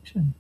action.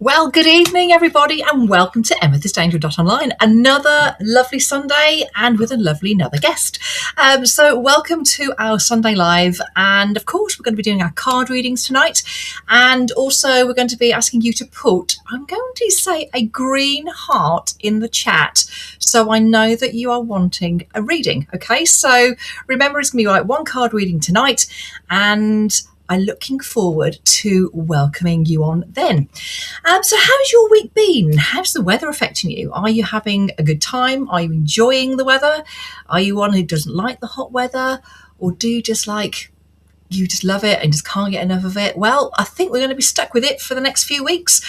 Well, good evening, everybody, and welcome to AmethystAngel.online. Another lovely Sunday and with a lovely another guest. So welcome to our Sunday Live. And of course, we're going to be doing our card readings tonight. And also, we're going to be asking you to put, I'm going to say, a green heart in the chat, so I know that you are wanting a reading. Okay, so remember, it's going to be like one card reading tonight, and I'm looking forward to welcoming you on then. So how's your week been? How's the weather affecting you? Are you having a good time? Are you enjoying the weather? Are you one who doesn't like the hot weather? Or do you just love it and just can't get enough of it? Well, I think we're going to be stuck with it for the next few weeks.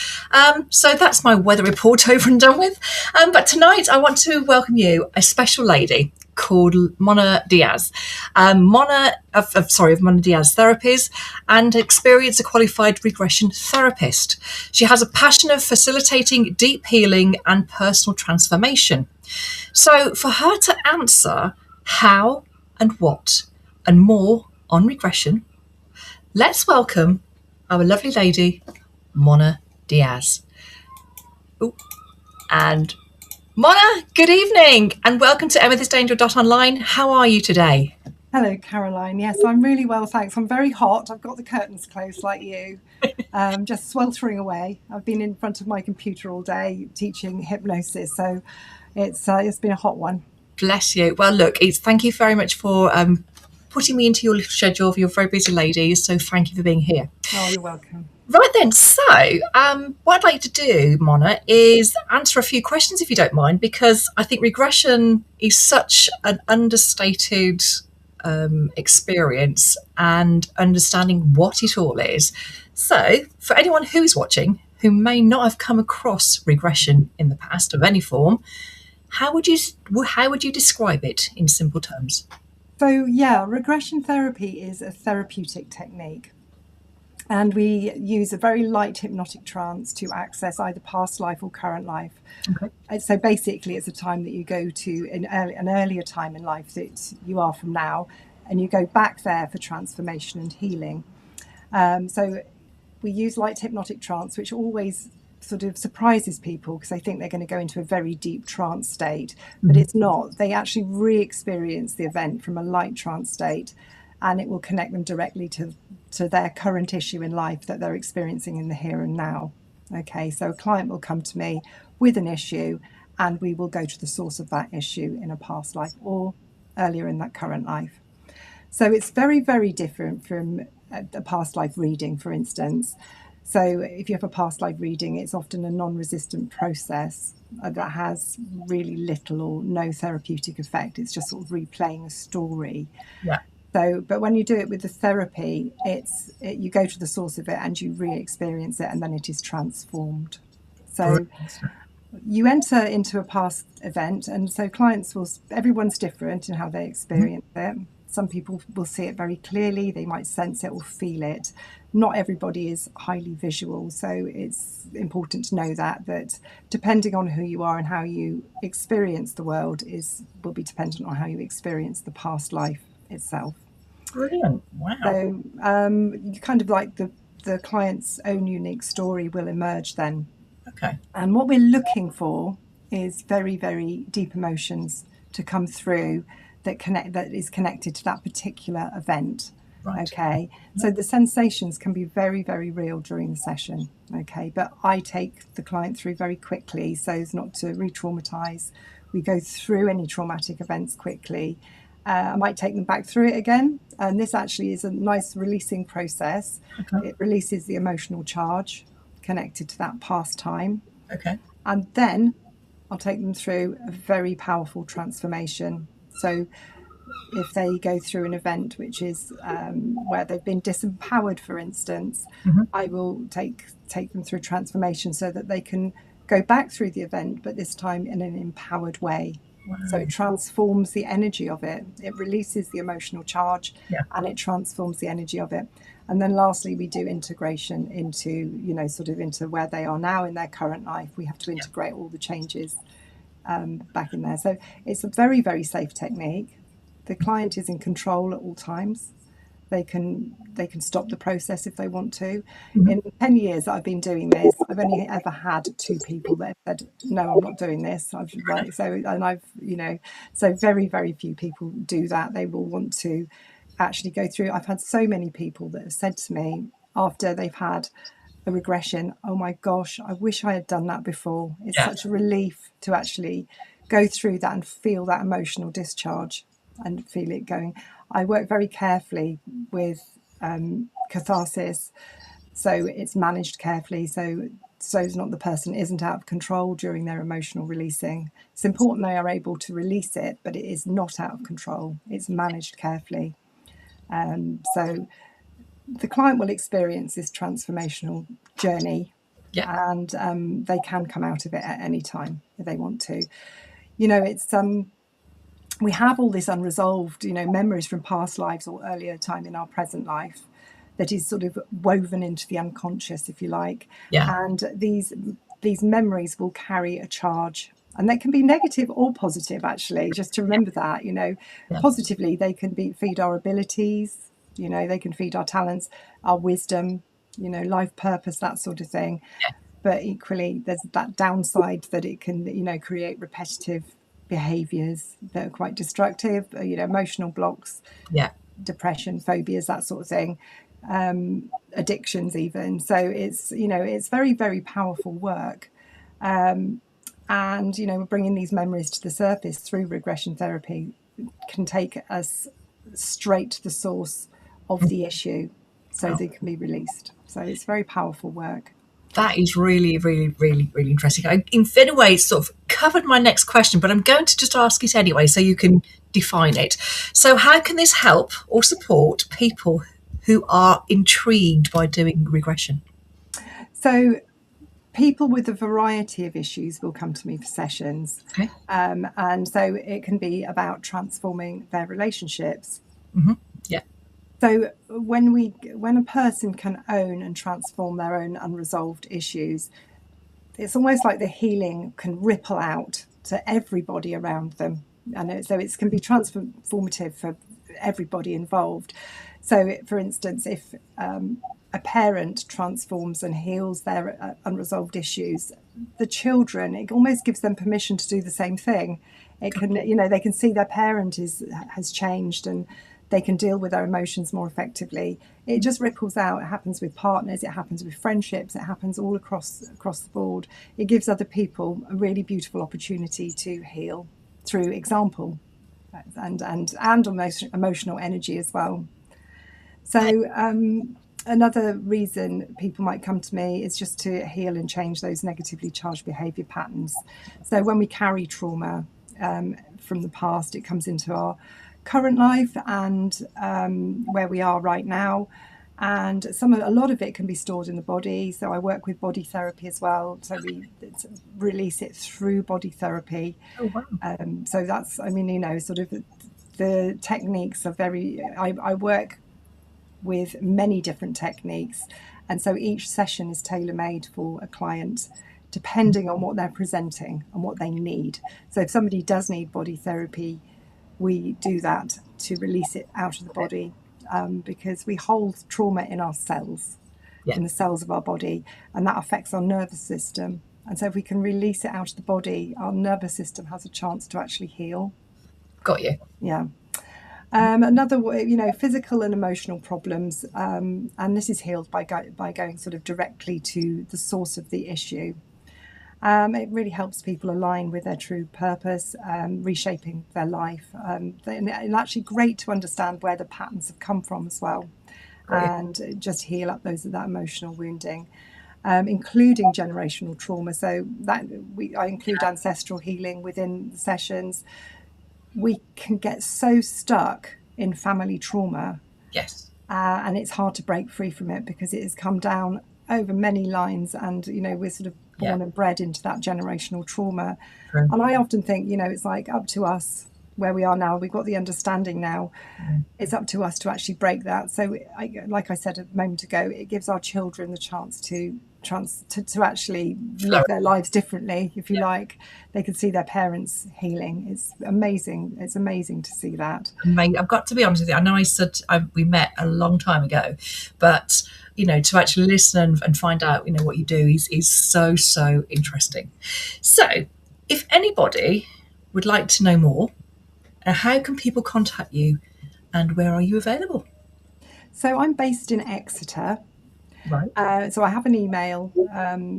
So that's my weather report over and done with. But tonight I want to welcome you, a special lady called Mona Diaz. Mona Diaz Therapies, and experience a qualified regression therapist. She has a passion of facilitating deep healing and personal transformation. So for her to answer how and what and more on regression, let's welcome our lovely lady, Mona Diaz. Ooh. And Mona, good evening and welcome to AmethystAngel.online. How are you today? Hello, Caroline. Yes, I'm really well, thanks. I'm very hot. I've got the curtains closed like you, just sweltering away. I've been in front of my computer all day teaching hypnosis, so it's been a hot one. Bless you. Well, look, thank you very much for putting me into your little schedule. You're a very busy lady, so thank you for being here. Oh, you're welcome. Right then, so what I'd like to do, Mona, is answer a few questions if you don't mind, because I think regression is such an understated experience and understanding what it all is. So for anyone who is watching who may not have come across regression in the past of any form, how would you describe it in simple terms? So yeah, regression therapy is a therapeutic technique. And we use a very light hypnotic trance to access either past life or current life. Okay. So basically, it's a time that you go to an earlier time in life that you are from now, and you go back there for transformation and healing. So we use light hypnotic trance, which always sort of surprises people because they think they're going to go into a very deep trance state, but it's not. They actually re-experience the event from a light trance state, and it will connect them directly to their current issue in life that they're experiencing in the here and now. Okay, so a client will come to me with an issue, and we will go to the source of that issue in a past life or earlier in that current life. So it's very, very different from a past life reading, for instance. So if you have a past life reading, it's often a non-resistant process that has really little or no therapeutic effect. It's just sort of replaying a story. Yeah. So, but when you do it with the therapy, you go to the source of it and you re-experience it, and then it is transformed. So you enter into a past event, and so everyone's different in how they experience it. Some people will see it very clearly, they might sense it or feel it. not everybody is highly visual, so it's important to know that depending on who you are and how you experience the world will be dependent on how you experience the past life itself. Brilliant. Wow. So you kind of like the client's own unique story will emerge then. Okay. And what we're looking for is very, very deep emotions to come through that is connected to that particular event. Right. Okay, so the sensations can be very, very real during the session. Okay, but I take the client through very quickly so as not to re-traumatize. We go through any traumatic events quickly. I might take them back through it again, and this actually is a nice releasing process. Okay. It releases the emotional charge connected to that past time. Okay. And then I'll take them through a very powerful transformation. So if they go through an event which is where they've been disempowered, for instance, I will take them through transformation so that they can go back through the event, but this time in an empowered way. Wow. So it transforms the energy of it. It releases the emotional charge, and it transforms the energy of it. And then lastly, we do integration into, sort of into where they are now in their current life. We have to integrate all the changes back in there. So it's a very, very safe technique. The client is in control at all times. They can stop the process if they want to. In 10 years that I've been doing this, I've only ever had 2 people that have said, no, I'm not doing this. So very, very few people do that. They will want to actually go through. I've had so many people that have said to me after they've had a regression, oh my gosh, I wish I had done that before. It's such a relief to actually go through that and feel that emotional discharge and feel it going. I work very carefully with catharsis, so it's managed carefully, so it's not the person isn't out of control during their emotional releasing. It's important they are able to release it, but it is not out of control. It's managed carefully. So the client will experience this transformational journey, and they can come out of it at any time if they want to. It's we have all this unresolved, memories from past lives or earlier time in our present life that is sort of woven into the unconscious, if you like. And these memories will carry a charge, and they can be negative or positive, actually, just to remember that. Positively, they can feed our abilities, they can feed our talents, our wisdom, life purpose, that sort of thing. But equally, there's that downside that it can, create repetitive behaviors that are quite destructive, emotional blocks, depression, phobias, that sort of thing, addictions even. So it's very, very powerful work. And we're bringing these memories to the surface through regression therapy can take us straight to the source of the issue so they can be released. So it's very powerful work. That is really, really, really, really interesting. In a way, it's sort of covered my next question, but I'm going to just ask it anyway so you can define it. So how can this help or support people who are intrigued by doing regression? So people with a variety of issues will come to me for sessions. Okay. And so it can be about transforming their relationships. Yeah. So when a person can own and transform their own unresolved issues, it's almost like the healing can ripple out to everybody around them. And so it can be transformative for everybody involved. So, for instance, if a parent transforms and heals their unresolved issues, the children, it almost gives them permission to do the same thing. It can, they can see their parent has changed and they can deal with their emotions more effectively. It just ripples out. It happens with partners, it happens with friendships, it happens all across the board. It gives other people a really beautiful opportunity to heal through example and emotional energy as well. So another reason people might come to me is just to heal and change those negatively charged behaviour patterns. So when we carry trauma from the past, it comes into our current life and where we are right now, and a lot of it can be stored in the body. So I work with body therapy as well, so we release it through body therapy. Oh, wow. So that's, sort of the techniques are very, I work with many different techniques. And so each session is tailor-made for a client, depending on what they're presenting and what they need. So if somebody does need body therapy, we do that to release it out of the body, because we hold trauma in our cells, in the cells of our body, and that affects our nervous system. And so if we can release it out of the body, our nervous system has a chance to actually heal. Got you. Yeah. Another way, physical and emotional problems, and this is healed by going sort of directly to the source of the issue. It really helps people align with their true purpose, reshaping their life. And actually great to understand where the patterns have come from as well, and just heal up that emotional wounding, including generational trauma. So I include ancestral healing within the sessions. We can get so stuck in family trauma. Yes. And it's hard to break free from it because it has come down over many lines, and we're sort of born and bred into that generational trauma. True. And I often think it's like up to us where we are now. We've got the understanding now. It's up to us to actually break that. So like I said a moment ago, it gives our children the chance to actually live their lives differently, if you like. They can see their parents healing. It's amazing. It's amazing to see that. I've got to be honest with you. I know I said we met a long time ago, but to actually listen and find out what you do is so interesting. So if anybody would like to know more, how can people contact you, and where are you available? So I'm based in Exeter. Right. So I have an email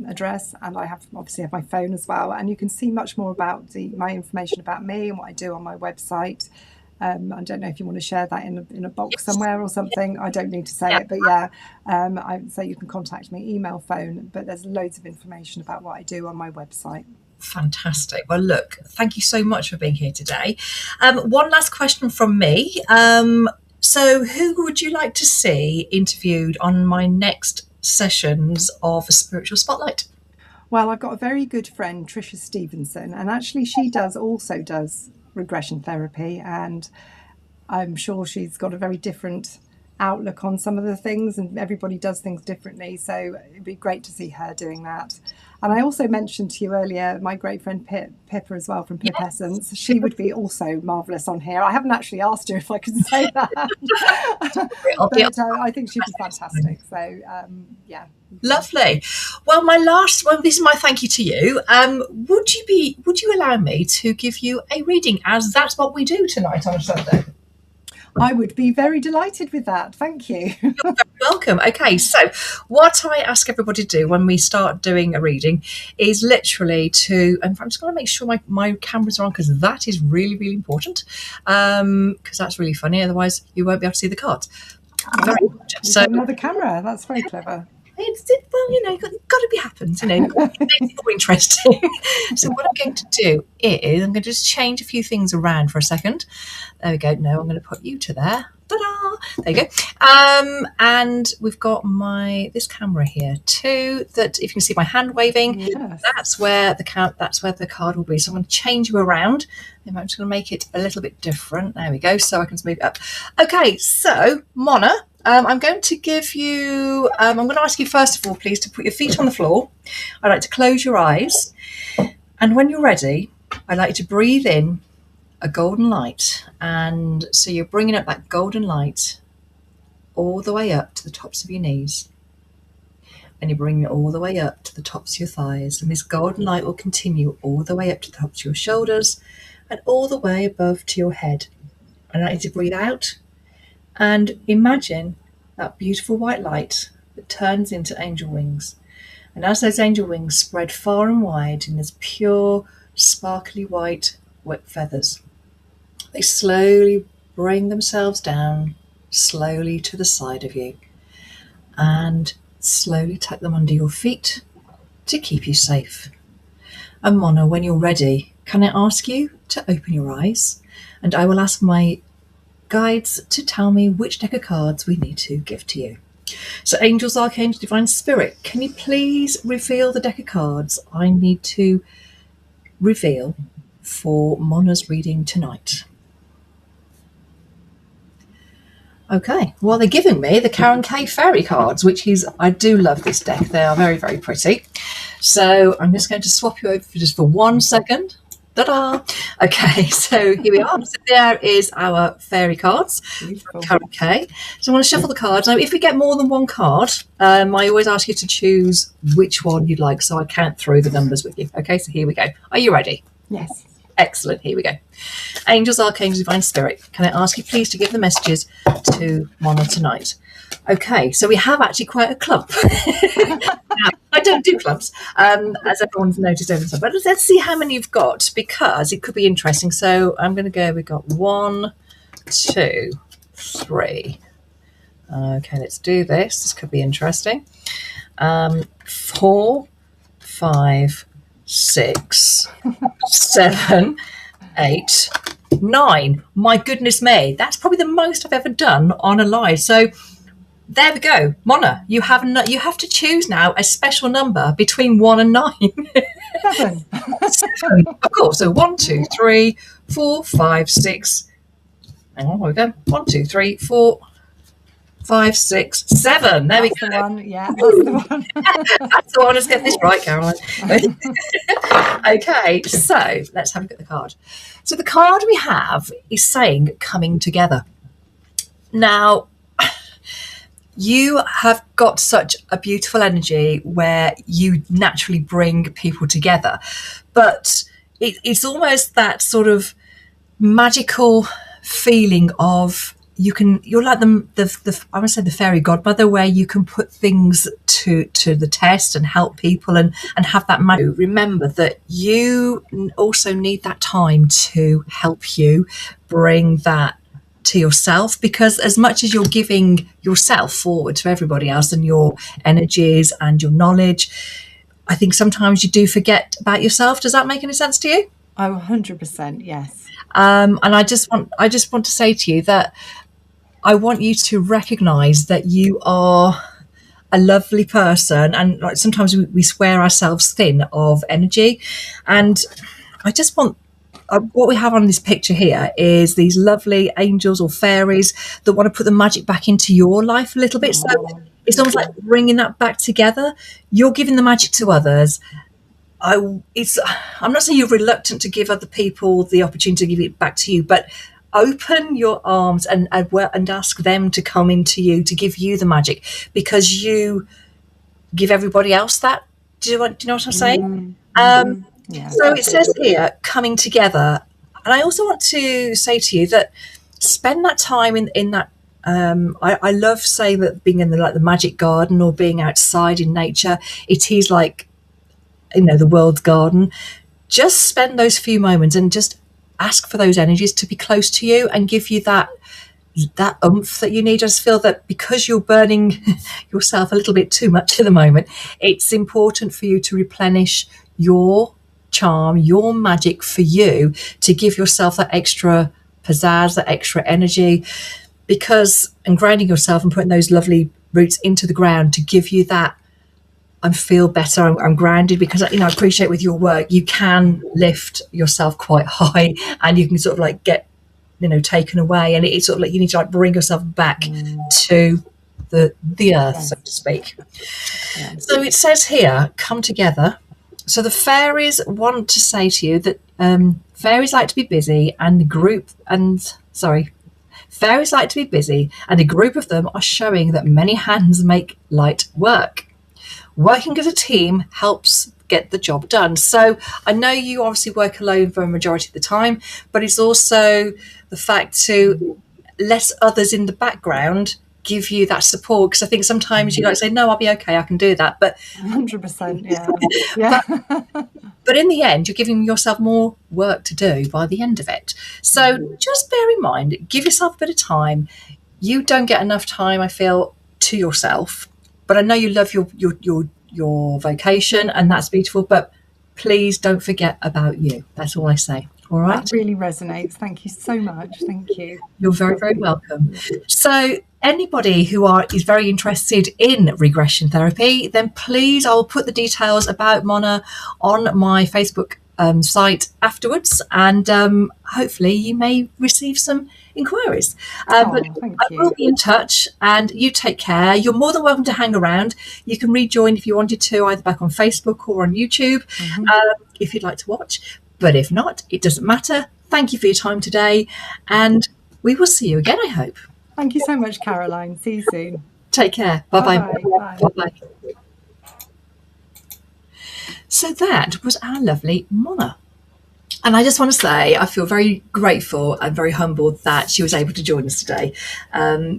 address, and I have my phone as well. And you can see much more about my information about me and what I do on my website. I don't know if you want to share that in a box somewhere or something. I don't need to say it, but I would say you can contact me, email, phone. But there's loads of information about what I do on my website. Fantastic. Well, look, thank you so much for being here today. One last question from me. So who would you like to see interviewed on my next sessions of Spiritual Spotlight? Well, I've got a very good friend, Tricia Stevenson, and actually she also does regression therapy, and I'm sure she's got a very different outlook on some of the things, and everybody does things differently, so it'd be great to see her doing that. And I also mentioned to you earlier my great friend Pippa as well, from Pip Essence. She would be also marvellous on here. I haven't actually asked her if I could say that, but I think she'd be fantastic. So Lovely. Well, this is my thank you to you. Would you allow me to give you a reading, as that's what we do tonight on a Sunday? I would be very delighted with that. Thank you. You're very welcome. Okay, so what I ask everybody to do when we start doing a reading is literally I'm just going to make sure my cameras are on, because that is really, really important, because that's really funny. Otherwise, you won't be able to see the cards. Very important. So another camera. That's very clever. Well, got to be happens, it makes it more interesting. So what I'm going to do is I'm going to just change a few things around for a second. There we go. No, I'm going to put you to there. Ta-da! There you go. And we've got this camera here too, that if you can see my hand waving, that's where the card will be. So I'm going to change you around. I'm just going to make it a little bit different. There we go. So I can move it up. Okay, so Mona, I'm going to give you, I'm going to ask you first of all, please, to put your feet on the floor. I'd like to close your eyes. And when you're ready, I'd like you to breathe in a golden light. And so you're bringing up that golden light all the way up to the tops of your knees. And you're bringing it all the way up to the tops of your thighs. And this golden light will continue all the way up to the tops of your shoulders and all the way above to your head. And I'd like you to breathe out and imagine that beautiful white light that turns into angel wings. And as those angel wings spread far and wide in this pure, sparkly white feathers, they slowly bring themselves down, slowly to the side of you, and slowly tuck them under your feet to keep you safe. And Mona, when you're ready, can I ask you to open your eyes, and I will ask my guides to tell me which deck of cards we need to give to you. So Angels, Archangels, Divine Spirit, can you please reveal the deck of cards I need to reveal for Mona's reading tonight? Okay, well, they're giving me the Karen K fairy cards, I do love this deck. They are very, very pretty. So I'm just going to swap you over for 1 second. Ta-da! Okay, so here we are. So there is our fairy cards from Karen K. So I want to shuffle the cards. Now, if we get more than one card, I always ask you to choose which one you'd like, so I count through the numbers with you. Okay, so here we go. Are you ready? Yes. Excellent. Here we go. Angels, Archangels, Divine Spirit, can I ask you please to give the messages to Mona tonight? Okay, so we have actually quite a clump. Now, I don't do clumps, as everyone's noticed over time. But let's see how many you've got, because it could be interesting. So I'm going to go, we've got 1, 2, 3. Okay, let's do this. This could be interesting. 4, 5, 6, 7, 8, 9. My goodness me, that's probably the most I've ever done on a live. So there we go. Mona, you have to choose now a special number between 1 and 9. 7. 7, of course. So 1, 2, 3, 4, 5, 6. Hang on, here we go. 1, 2, 3, 4, 5, 6, 7. There we go. The one. Yeah, that's the one. That's the one. Let's get this right, Caroline. Okay, so let's have a look at the card. So the card we have is saying coming together. Now, you have got such a beautiful energy where you naturally bring people together, but it's almost that sort of magical feeling of you're like the I want to say the fairy godmother, where you can put things to the test and help people and have that magic. Remember that you also need that time to help you bring that to yourself, because as much as you're giving yourself forward to everybody else and your energies and your knowledge, I think sometimes you do forget about yourself. Does that make any sense to you? Oh, 100%, yes. And I just want to say to you that I want you to recognize that you are a lovely person, and like sometimes we swear ourselves thin of energy, and I just want what we have on this picture here is these lovely angels or fairies that want to put the magic back into your life a little bit. So it's almost like bringing that back together. You're giving the magic to others. I'm not saying you're reluctant to give other people the opportunity to give it back to you, but open your arms and ask them to come into you, to give you the magic, because you give everybody else that. Do you know what I'm saying? Yeah, so it says here, coming together. And I also want to say to you that spend that time in that. I love saying that being in the magic garden or being outside in nature, it is like, the world's garden. Just spend those few moments and just ask for those energies to be close to you and give you that oomph that you need. I just feel that because you're burning yourself a little bit too much at the moment, it's important for you to replenish your charm, your magic, for you to give yourself that extra pizzazz, that extra energy, and grounding yourself and putting those lovely roots into the ground to give you that I feel better, I'm grounded, because I appreciate with your work you can lift yourself quite high and you can sort of like get taken away, and it's sort of like you need to like bring yourself back to the earth, so to speak. So it says here, come together. So the fairies want to say to you that fairies like to be busy, and fairies like to be busy, and a group of them are showing that many hands make light work. Working as a team helps get the job done. So I know you obviously work alone for a majority of the time, but it's also the fact to let others in the background give you that support, because I think sometimes you like say, no, I'll be okay, I can do that, but 100%, yeah. but in the end you're giving yourself more work to do by the end of it. So just bear in mind, give yourself a bit of time. You don't get enough time, I feel, to yourself, but I know you love your vocation, and that's beautiful, but please don't forget about you. That's all I say. All right. That really resonates. Thank you so much. Thank you. You're very, very welcome. So anybody who is very interested in regression therapy, then please, I'll put the details about Mona on my Facebook site afterwards, and hopefully you may receive some inquiries. But Thank I will you. be in touch, and you take care. You're more than welcome to hang around. You can rejoin if you wanted to, either back on Facebook or on YouTube, if you'd like to watch. But if not, it doesn't matter. Thank you for your time today, and we will see you again, I hope. Thank you so much, Caroline. See you soon. Take care. Bye-bye. Bye-bye. Bye-bye. So that was our lovely Mona. And I just want to say I feel very grateful and very humbled that she was able to join us today.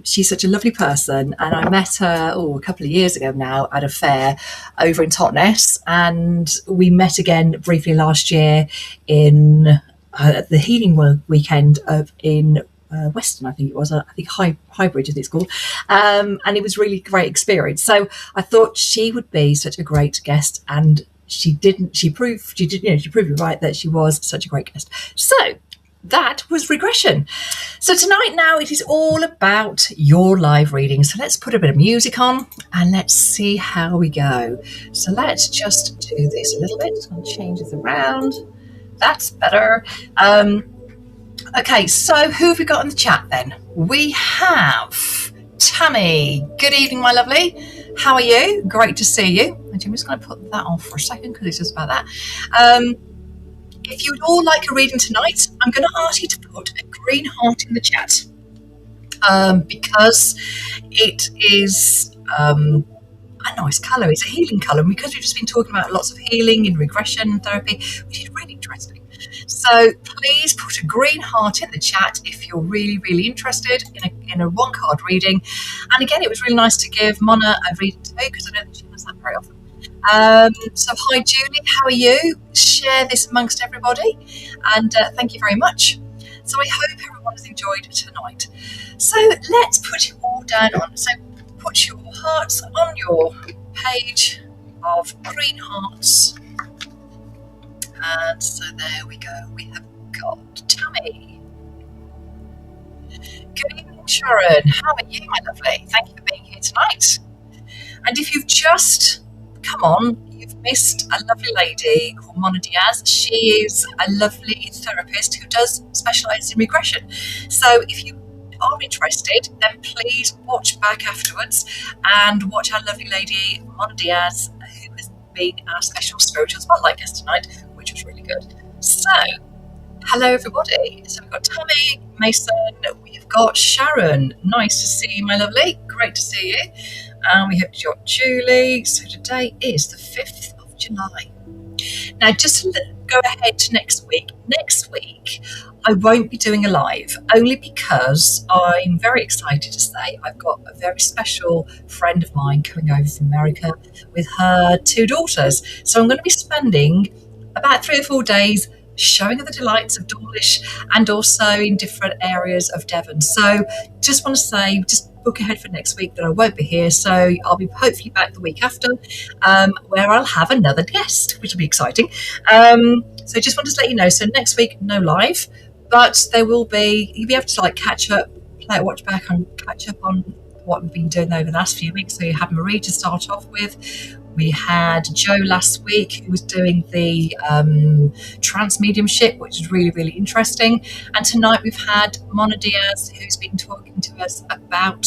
She's such a lovely person, and I met her a couple of years ago now at a fair over in Totnes, and we met again briefly last year in the Healing Weekend in Western, I think it was. I think Hybrid, as it's called, and it was really a great experience. So I thought she would be such a great guest, and she proved it right that she was such a great guest. So that was regression. So tonight now it is all about your live reading. So let's put a bit of music on and let's see how we go. So let's just do this a little bit. I'll change this around. That's better. Okay, so who have we got in the chat then? We have Tammy. Good evening, my lovely. How are you? Great to see you. And I'm just going to put that on for a second because it's just about that. If you would all like a reading tonight, I'm going to ask you to put a green heart in the chat because it is a nice colour. It's a healing colour. And because we've just been talking about lots of healing and regression therapy, which is really interesting. So please put a green heart in the chat if you're really, really interested in a one-card reading. And again, it was really nice to give Mona a reading too, because I know that she does that very often. So hi, Julie, how are you? Share this amongst everybody. And thank you very much. So I hope everyone has enjoyed tonight. So let's put it all down on. So put your hearts on your page of green hearts. And so there we go. We have got Tammy. Good evening, Sharon. How are you, my lovely? Thank you for being here tonight. And if you've just come on, you've missed a lovely lady called Mona Diaz. She is a lovely therapist who does specialise in regression. So if you are interested, then please watch back afterwards and watch our lovely lady Mona Diaz, who has been our special spiritual spotlight guest tonight, which was really good. So, hello everybody. So we've got Tammy, Mason, we've got Sharon. Nice to see you, my lovely. Great to see you. And we have got Julie. So today is the 5th of July. Now, just to go ahead to next week. Next week, I won't be doing a live, only because I'm very excited to say I've got a very special friend of mine coming over from America with her 2 daughters. So I'm going to be spending about 3 or 4 days showing her the delights of Dawlish and also in different areas of Devon. So just want to say, just book ahead for next week that I won't be here. So I'll be hopefully back the week after, where I'll have another guest, which will be exciting. So just wanted to let you know. So next week, no live, but there will be, you'll be able to catch up, watch back and catch up on what we've been doing over the last few weeks. So you have Marie to start off with. We had Joe last week who was doing the trance mediumship, which is really, really interesting. And tonight we've had Mona Diaz, who's been talking to us about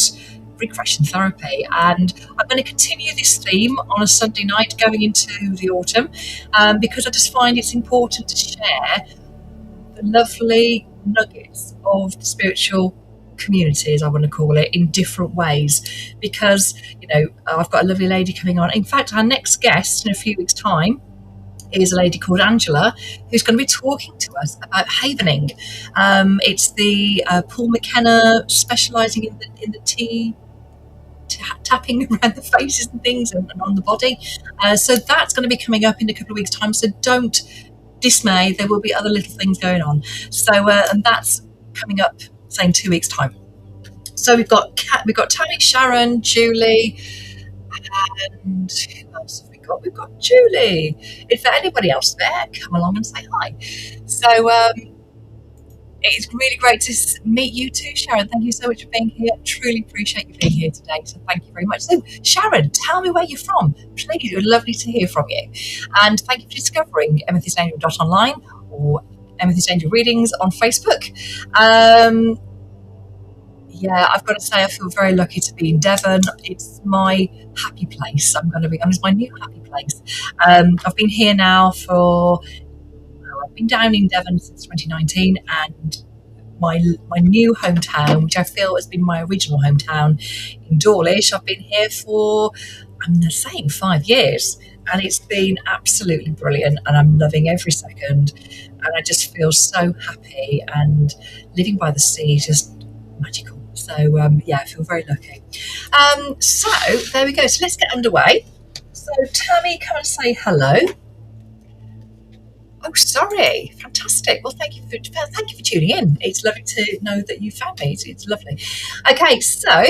regression therapy. And I'm going to continue this theme on a Sunday night going into the autumn, because I just find it's important to share the lovely nuggets of the spiritual community, as I want to call it, in different ways, because I've got a lovely lady coming on. In fact, our next guest in a few weeks' time is a lady called Angela, who's going to be talking to us about havening. It's the Paul McKenna specialising in the tea tapping around the faces and things and on the body. So that's going to be coming up in a couple of weeks' time. So don't dismay. There will be other little things going on. So and that's coming up, say, in 2 weeks' time. So we've got Tammy, Sharon, Julie, and who else have we got? We've got Julie. Is there anybody else there? Come along and say hi. So It's really great to meet you too, Sharon. Thank you so much for being here. Truly appreciate you being here today. So thank you very much. So, Sharon, tell me where you're from. Please, it would be lovely to hear from you. And thank you for discovering amethystangel.online or Amethyst Angel Readings on Facebook. Yeah, I've got to say, I feel very lucky to be in Devon. It's my happy place. I'm going to be honest, my new happy place. I've been here now I've been down in Devon since 2019, and my new hometown, which I feel has been my original hometown in Dawlish, I've been here for, I'm the same, 5 years, and it's been absolutely brilliant, and I'm loving every second, and I just feel so happy, and living by the sea is just magical. So yeah, I feel very lucky. So there we go. So let's get underway. So Tammy, come and say hello. Oh, sorry. Fantastic. Well, thank you for tuning in. It's lovely to know that you found me. It's lovely. Okay, so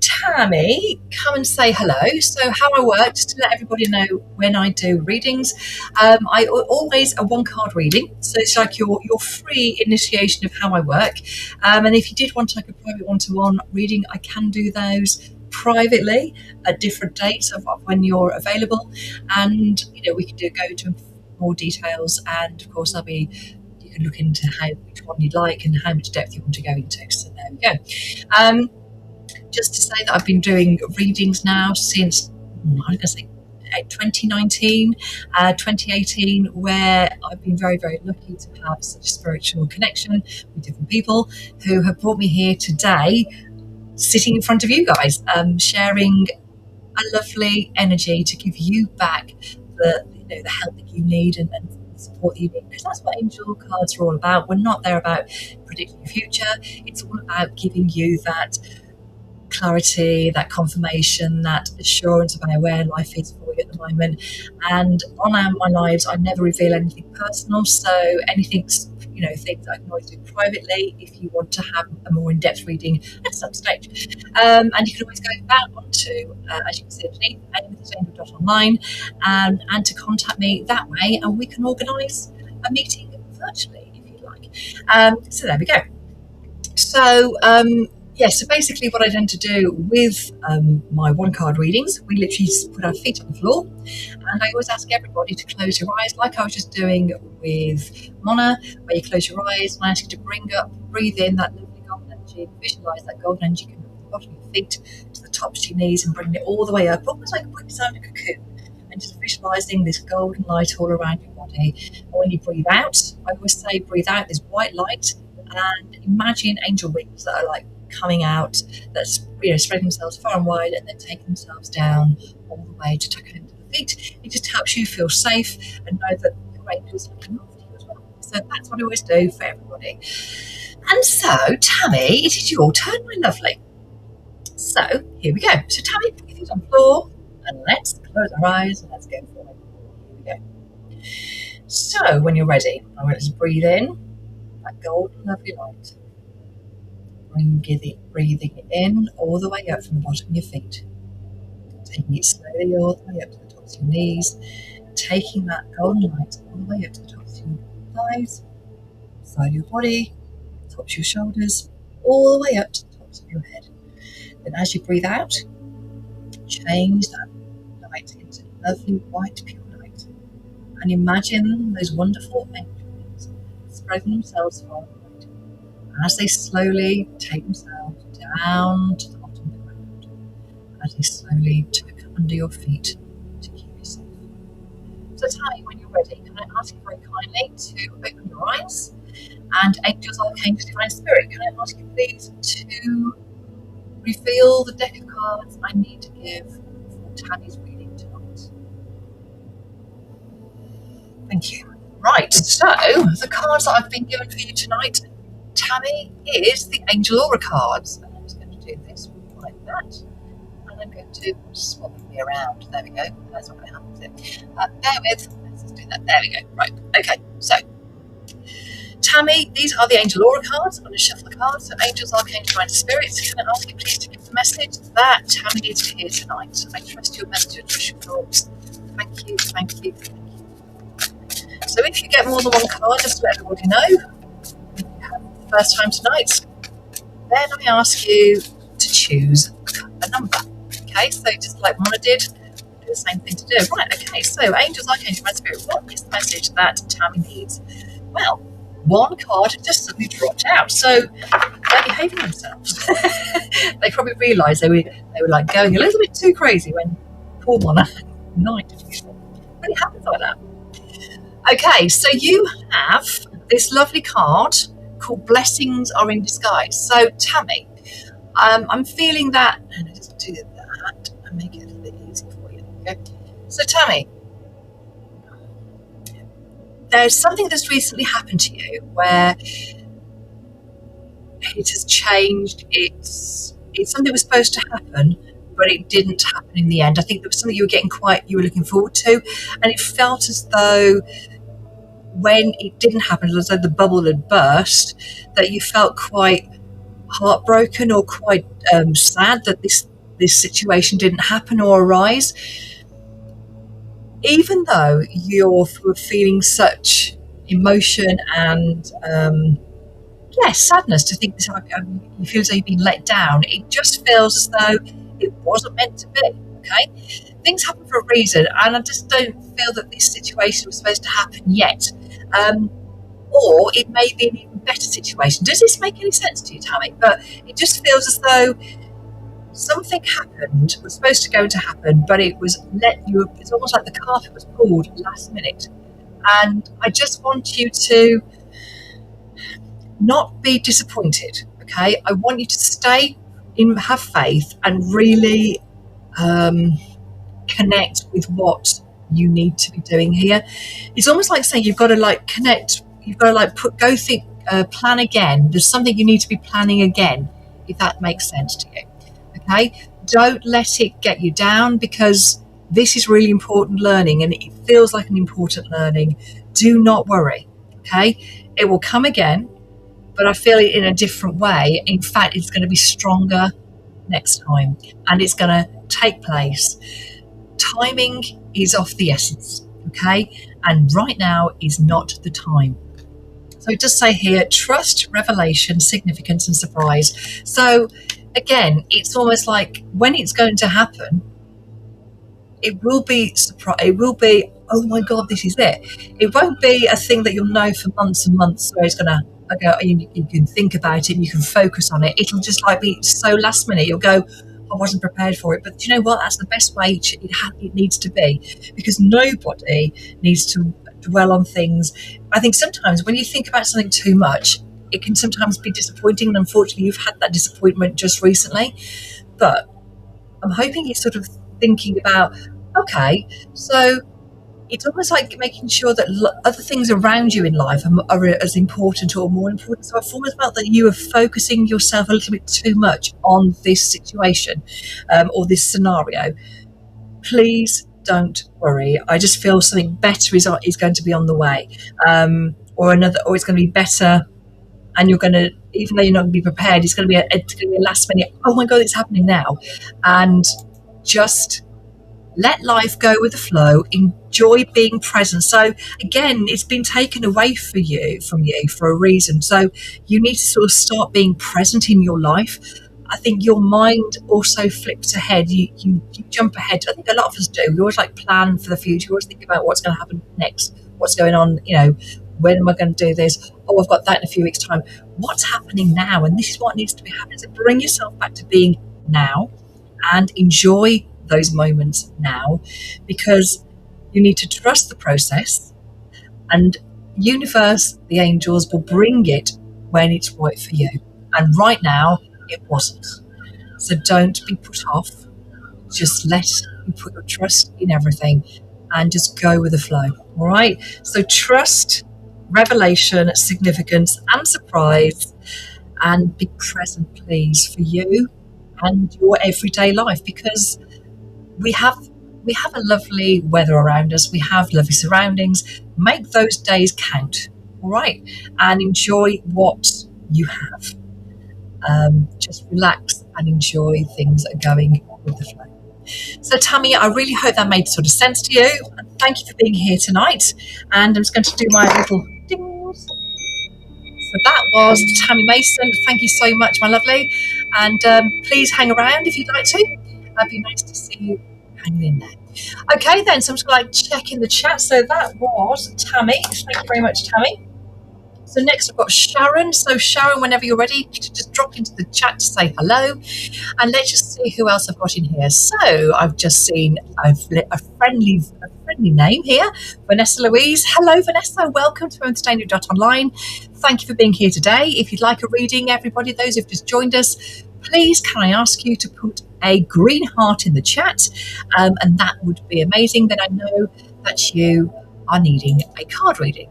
Tammy, come and say hello. So how I work, just to let everybody know when I do readings, I always a one-card reading. So it's like your free initiation of how I work. And if you did want like a private one-to-one reading, I can do those privately at different dates of when you're available. And, we can go into more details, and of course you can look into which one you'd like and how much depth you want to go into. So there we go. Just to say that I've been doing readings now since I'm going to say 2019, 2018, where I've been very, very lucky to have such a spiritual connection with different people who have brought me here today, sitting in front of you guys, sharing a lovely energy to give you back the help that you need and the support that you need, because that's what angel cards are all about. We're not there about predicting your future. It's all about giving you that clarity, that confirmation, that assurance about where life is for you at the moment. And on my lives, I never reveal anything personal, so anything, things I can always do privately if you want to have a more in-depth reading at some stage. And you can always go back onto, as you can see underneath, amethystangel.online, and to contact me that way, and we can organise a meeting virtually if you like. So there we go. So so basically what I tend to do with my one-card readings, we literally just put our feet on the floor, and I always ask everybody to close your eyes, like I was just doing with Mona, where you close your eyes and I ask you to breathe in that lovely golden energy, visualise that golden energy coming from the bottom of your feet to the tops of your knees and bringing it all the way up, almost like putting yourself in a cocoon, and just visualising this golden light all around your body. And when you breathe out, I always say breathe out this white light, and imagine angel wings that are like coming out, that's spreading themselves far and wide, and then taking themselves down all the way to tuck into the feet. It just helps you feel safe and know that your angels are looking after you as well. So that's what I always do for everybody. And so, Tammy, it is your turn, my lovely. So here we go. So Tammy, put your feet on the floor, and let's close our eyes and let's go for it. Here we go. So when you're ready, I want you to breathe in that golden lovely light. Breathing it in all the way up from the bottom of your feet, taking it slowly all the way up to the tops of your knees, taking that golden light all the way up to the tops of your thighs, side of your body, tops of your shoulders, all the way up to the tops of your head. Then as you breathe out, change that light into lovely white pure light, and imagine those wonderful angel wings spreading themselves far. As they slowly take themselves down to the bottom of the ground, as they slowly tuck under your feet to keep you safe. So Tammy, when you're ready, can I ask you very kindly to open your eyes, and angels, archangels, divine spirit, can I ask you please to reveal the deck of cards I need to give for Tammy's reading tonight. Thank you. Right, so the cards that I've been given for you tonight, Tammy, is the Angel Aura cards. And I'm just going to do this like that. And I'm going to swap them around. There we go. That's not going to happen, is it? Bear with. Let's just do that. There we go. Right. Okay. So, Tammy, these are the Angel Aura cards. I'm going to shuffle the cards. So, Angels, Archangels, Divine Spirits, can I ask you please to give the message that Tammy is here tonight? I trust your message. I trust your thoughts. Thank you. Thank you. Thank you. So, if you get more than one card, just to let everybody know, you have first time tonight, then I ask you to choose a number. Okay, so just like Mona did, do the same thing to do. Right, okay, so Angels, Archangels, my Spirit, what is the message that Tammy needs? Well, one card had just suddenly dropped out, so they're behaving themselves. They probably realised they were like going a little bit too crazy when poor Mona knighted people. But it happens like that. Okay, so you have this lovely card called Blessings Are in Disguise. So Tammy, I'm feeling that, and I just do that and make it a little bit easy for you. Okay, so Tammy, there's something that's recently happened to you where it has changed. It's something that was supposed to happen, but it didn't happen in the end. I think there was something you were looking forward to, and it felt as though when it didn't happen, as though the bubble had burst, that you felt quite heartbroken or quite sad that this situation didn't happen or arise. Even though you're feeling such emotion and sadness to think this, you feel as though you've been let down, it just feels as though it wasn't meant to be. Okay, things happen for a reason, and I just don't feel that this situation was supposed to happen yet. Or it may be an even better situation. Does this make any sense to you, Tammy? But it just feels as though something happened, was supposed to go to happen, but it was it's almost like the carpet was pulled last minute. And I just want you to not be disappointed, okay? I want you to have faith and really connect with what you need to be doing here. It's almost like saying you've got to like connect, you've got to like plan again. There's something you need to be planning again, if that makes sense to you. Okay, don't let it get you down, because this is really important learning and it feels like an important learning. Do not worry, okay? It will come again, but I feel it in a different way. In fact, it's going to be stronger next time and it's going to take place. Timing is of the essence, okay? And right now is not the time. So it does say here, trust, revelation, significance and surprise. So again, it's almost like when it's going to happen, it will be surprise. It will be, oh my God, this is it. It won't be a thing that you'll know for months and months where it's going to go, you can think about it and you can focus on it. It'll just like be so last minute. You'll go, I wasn't prepared for it. But do you know what? That's the best way it needs to be, because nobody needs to dwell on things. I think sometimes when you think about something too much, it can sometimes be disappointing, and unfortunately you've had that disappointment just recently. But I'm hoping you're sort of thinking about, okay, so it's almost like making sure that other things around you in life are as important or more important. So I've almost felt that you are focusing yourself a little bit too much on this situation or this scenario. Please don't worry. I just feel something better is going to be on the way, or it's going to be better. And you're going to, even though you're not going to be prepared, it's going to be a last minute, oh my God, it's happening now. And just let life go with the flow. Enjoy being present. So again, it's been taken away from you for a reason. So you need to sort of start being present in your life. I think your mind also flips ahead. You jump ahead. I think a lot of us do. We always like plan for the future. We always think about what's going to happen next, what's going on, when am I going to do this? Oh, I've got that in a few weeks' time. What's happening now? And this is what needs to be happening. So bring yourself back to being now and enjoy those moments now, because you need to trust the process, and universe, the angels, will bring it when it's right for you. And right now, it wasn't. So don't be put off. Just put your trust in everything and just go with the flow. All right? So trust, revelation, significance and surprise, and be present, please, for you and your everyday life, because we have a lovely weather around us. We have lovely surroundings. Make those days count, all right? And enjoy what you have. Just relax and enjoy things that are going with the flow. So Tammy, I really hope that made sort of sense to you. And thank you for being here tonight. And I'm just going to do my little dings. So that was Tammy Mason. Thank you so much, my lovely. And please hang around if you'd like to. It'd be nice to see you hanging in there. Okay, then. So I'm just going to check in the chat. So that was Tammy. Thank you very much, Tammy. So next I've got Sharon. So Sharon, whenever you're ready, just drop into the chat to say hello. And let's just see who else I've got in here. So I've just seen a friendly name here, Vanessa Louise. Hello, Vanessa. Welcome to Online. Thank you for being here today. If you'd like a reading, everybody, those who've just joined us, please can I ask you to put a green heart in the chat, and that would be amazing. Then I know that you are needing a card reading.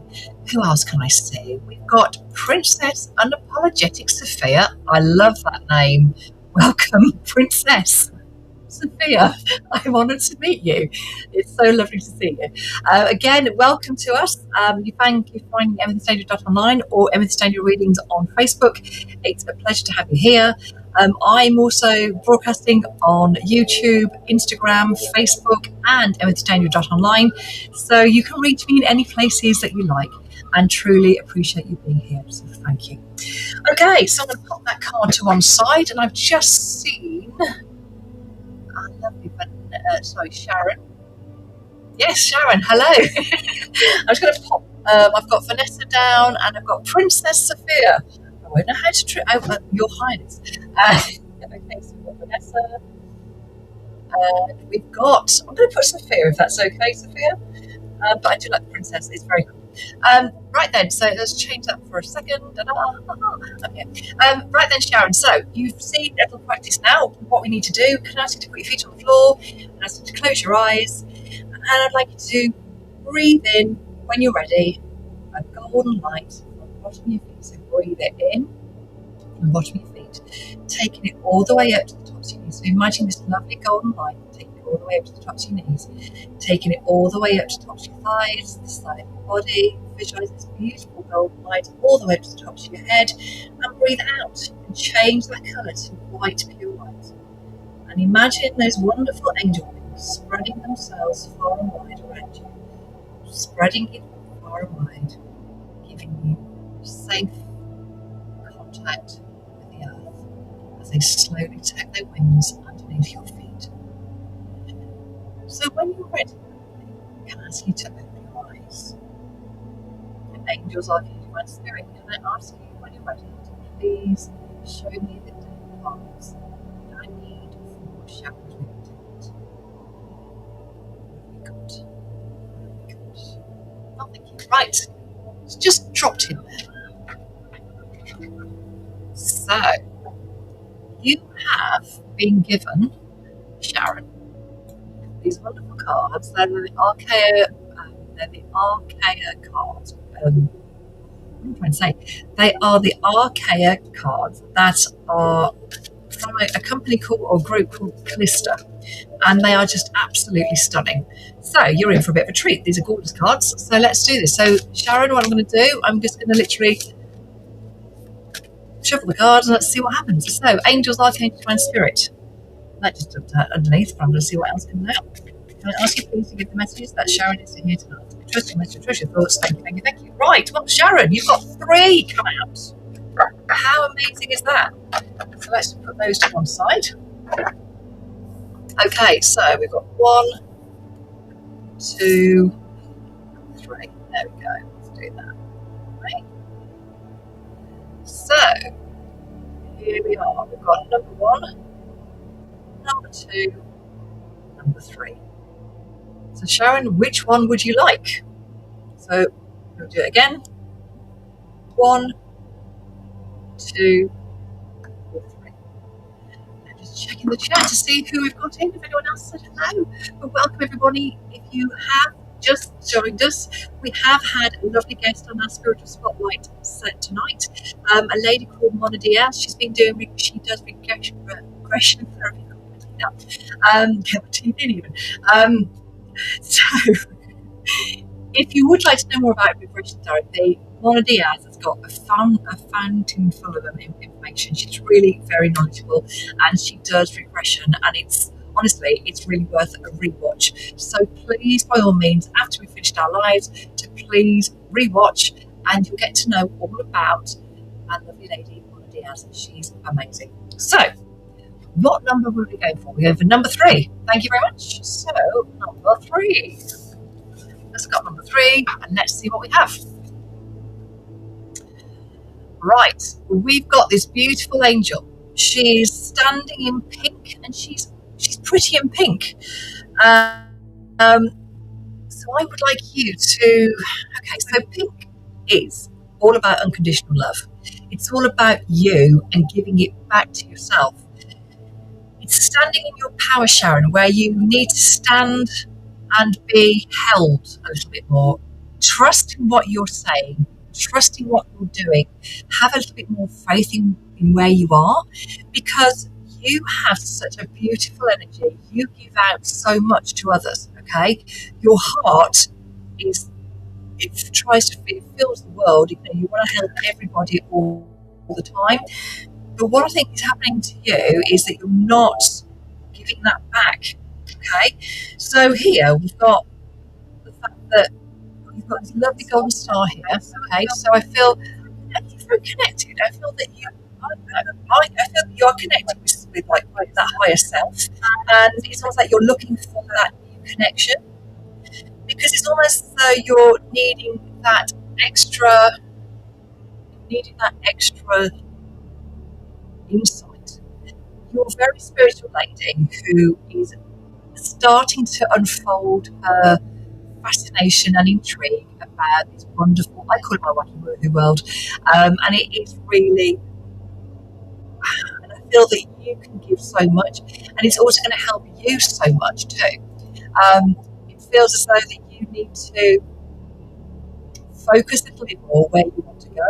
Who else can I see? We've got Princess Unapologetic Sophia. I love that name. Welcome, Princess Sophia. I'm honoured to meet you. It's so lovely to see you. Again, welcome to us. You find AmethystAngel.online or Amethyst Angel Readings on Facebook. It's a pleasure to have you here. I'm also broadcasting on YouTube, Instagram, Facebook, and AmethystAngel.online. So you can reach me in any places that you like, and truly appreciate you being here. So thank you. Okay, so I'm going to pop that card to one side, and I've just seen. Sorry, Sharon. Yes, Sharon, hello. I'm just going to pop, I've got Vanessa down and I've got Princess Sophia. I won't know how to Your Highness. Okay, so we've got Vanessa. And we've got, I'm going to put Sophia if that's okay, Sophia. But I do like the Princess, it's very cool. Right then, so let's change that for a second. Okay. Right then, Sharon, so you've seen a little practice now. What we need to do, can I ask you to put your feet on the floor, and ask you to close your eyes, and I'd like you to breathe in when you're ready, a golden light from the bottom of your feet. So breathe it in from the bottom of your feet, taking it all the way up to the tops of your knees. So imagine this lovely golden light, taking it all the way up to the tops of your knees, taking it all the way up to the tops of your thighs, the side of your body. Visualize this beautiful golden light all the way up to the tops of your head, and breathe out and change that colour to white pure light. And imagine those wonderful angel wings spreading themselves far and wide around you, spreading it far and wide, giving you safe contact with the earth as they slowly take their wings underneath your feet. So when you're ready, I can ask you to open your eyes. Angels, Archangels, and Spirit, can I ask you when you're ready to please show me the different parts that I need for Sharon's reading tonight? Really good. Really good. Oh, thank you. Right, it's just dropped in there. So, you have been given, Sharon, these wonderful cards. They're the Archaea cards. What am I trying to say? They are the Archaea cards that are from a company called, or group called Callista, and they are just absolutely stunning. So you're in for a bit of a treat. These are gorgeous cards. So let's do this. So Sharon, what I'm going to do, I'm just going to literally shuffle the cards and let's see what happens. So Angels, Archangels, and Spirit. That just underneath, but I'm going to see what else comes out. Can I ask you please to give the messages that Sharon is here tonight? Trust your message, trust your thoughts. Thank you, thank you, thank you. Right, well, Sharon, you've got 3 come out. How amazing is that? So let's put those to one side. Okay, so we've got 1, 2, 3. There we go. Let's do that. Right. So here we are. We've got number 1, number 2, number 3. So Sharon, which one would you like? So we'll do it again. 1, 2, 3. I'm just checking the chat to see who we've got in. If anyone else said hello, but welcome everybody. If you have just joined us, we have had a lovely guest on our Spiritual Spotlight set tonight. A lady called Mona Diaz. She does regression therapy. So, if you would like to know more about regression therapy, Mona Diaz has got a fountain full of information. She's really very knowledgeable, and she does regression, and it's really worth a rewatch. So please, by all means, after we've finished our lives, to please rewatch, and you'll get to know all about our lovely lady, Mona Diaz. She's amazing. So, what number will we go for? We go for number 3. Thank you very much. So, number 3. Let's go number 3 and let's see what we have. Right, we've got this beautiful angel. She's standing in pink, and she's pretty in pink. So I would like you to. Okay, so pink is all about unconditional love. It's all about you and giving it back to yourself. It's standing in your power, Sharon, where you need to stand and be held a little bit more. Trust in what you're saying. Trusting what you're doing, have a little bit more faith in where you are, because you have such a beautiful energy. You give out so much to others. Okay, your heart it fills the world. You want to help everybody all the time. But what I think is happening to you is that you're not giving that back. Okay, so here we've got the fact that you've got this lovely golden star here. Okay, so I feel very connected. I feel that you are connected with like that higher self, and it's almost like you're looking for that new connection, because it's almost as though you're needing that extra insight. You're a very spiritual lady who is starting to unfold her fascination and intrigue about this wonderful, I call it my wacky woohoo world, and it is really, and I feel that you can give so much, and it's also going to help you so much too. It feels as though that you need to focus a little bit more where you want to go.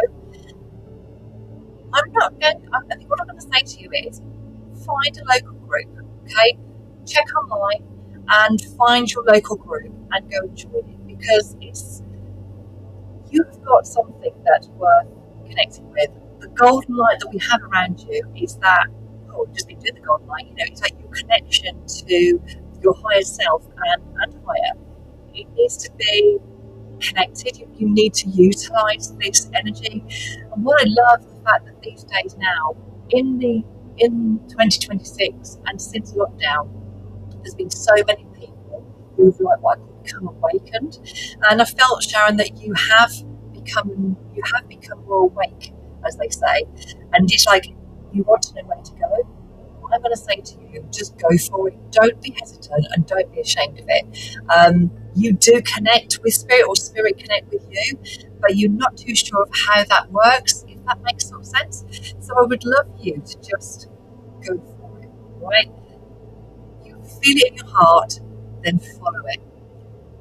I think what I'm going to say to you is find a local group, okay? Check online and find your local group and go and join it, because you've got something that's worth connecting with. The golden light that we have around you is that, just be doing the golden light, it's like your connection to your higher self and higher. It needs to be connected. You need to utilize this energy. And what I love, the fact that these days now, in 2026 and since lockdown, there's been so many people who've become awakened, and I felt, Sharon, that you have become more awake, as they say, and it's like you want to know where to go. What I'm going to say to you, just go for it. Don't be hesitant and don't be ashamed of it. You do connect with spirit, or spirit connect with you, but you're not too sure of how that works, if that makes some sense. So I would love you to just go for it, right? Feel it in your heart, then follow it.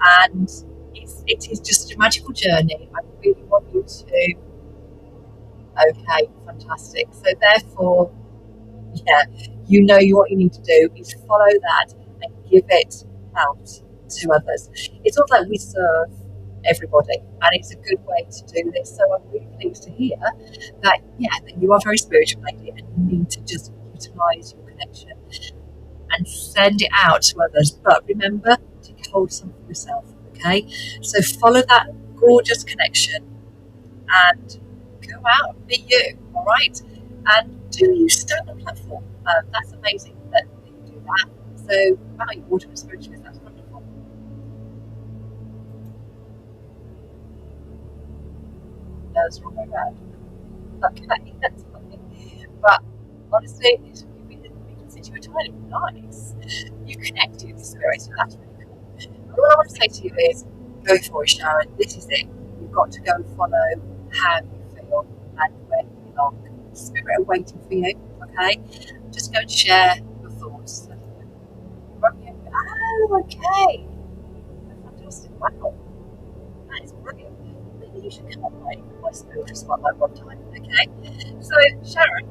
And it is just a magical journey. I really want you to. Okay, fantastic. So therefore, what you need to do is follow that and give it out to others. It's not like we serve everybody, and it's a good way to do this. So I'm really pleased to hear that you are very spiritual, lady, and you need to just utilise your connection and send it out to others. But remember to hold some for yourself, okay? So follow that gorgeous connection and go out and be you, all right? And do you stand on platform? That's amazing that you do that. So, wow, you're water and spiritualist, that's wonderful. No, it's the wrong way around. Okay, that's funny. But honestly, you were tiny, nice. You connected with the spirit, so that's really cool. And what I want to say to you is, go for it, Sharon. This is it. You've got to go and follow how you feel and where you belong. Spirit are waiting for you, okay? Just go and share your thoughts. Oh, okay. Fantastic. Wow. That is brilliant. Maybe you should come on my spiritual spotlight one time, okay? So, Sharon,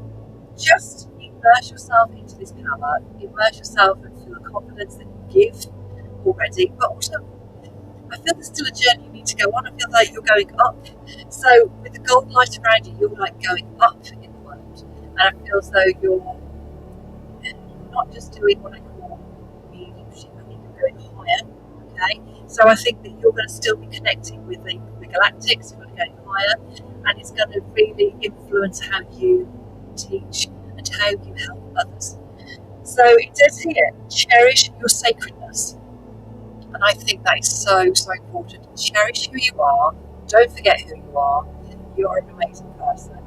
just immerse yourself into this power, immerse yourself and feel the confidence that you give already, but also I feel there's still a journey you need to go on. I feel like you're going up. So with the golden light around you, you're like going up in the world, and I feel as though you're not just doing what I call mediumship, I think you're going higher, okay? So I think that you're going to still be connecting with the galactics, you're going to go inspire, and it's going to really influence how you teach and how you help others. So it says here, cherish your sacredness. And I think that is so, so important. Cherish who you are. Don't forget who you are. You are an amazing person.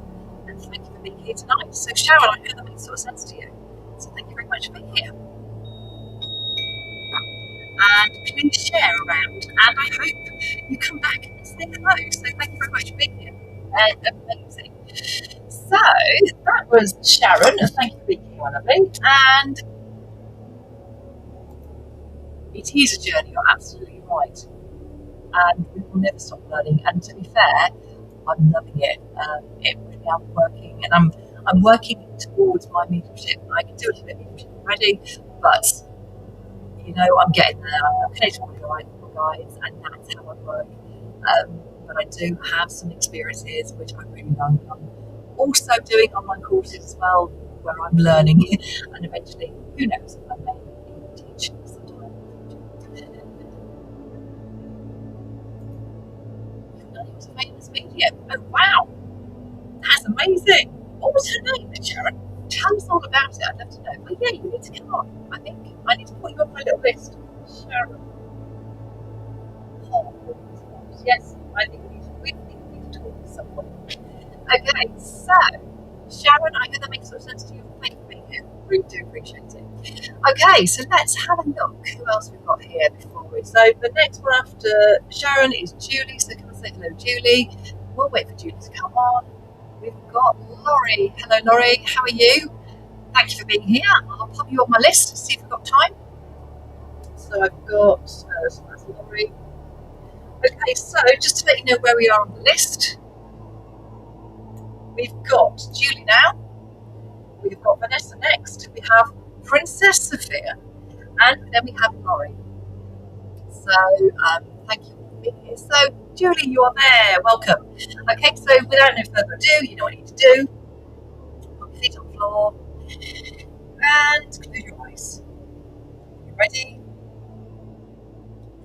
And thank you for being here tonight. So Sharon, I hope that makes sort of sense to you. So thank you very much for being here. And please share around. And I hope you come back and say hello. So thank you very much for being here. Amazing. So that was Sharon. Thank you for being here, lovely. And it is a journey, you're absolutely right. And we will never stop learning. And to be fair, I'm loving it. Every day I'm working, and I'm working towards my mediumship. I can do a little bit of mediumship already, but you know, I'm getting there. I'm connected with my guides, and that's how I work. But I do have some experiences which I really love. I'm also doing online courses as well, where I'm learning, and eventually, who knows, I may even teach sometime. He was a famous medium. Oh wow, that's amazing. What was her name then, Sharon? Tell us all about it. I'd love to know. But yeah, you need to come on. I think I need to put you on my little list. Sharon. Oh, yes, I think we need to talk to someone. Okay, so Sharon, I hope that makes sort of sense to you. Thank you for being here. Really do appreciate it. Okay, so let's have a look. Who else we've got here before we? So the next one after Sharon is Julie. So come and say hello, Julie. We'll wait for Julie to come on. We've got Laurie. Hello, Laurie. How are you? Thank you for being here. I'll pop you on my list to see if we've got time. So I've got, so that's Laurie. Okay, so just to let you know where we are on the list, we've got Julie now. We've got Vanessa next. We have Princess Sophia. And then we have Laurie. So thank you for being here. So Julie, you are there. Welcome. Okay, so without no further ado, you know what you need to do. Put your feet on the floor and close your eyes. Are you ready?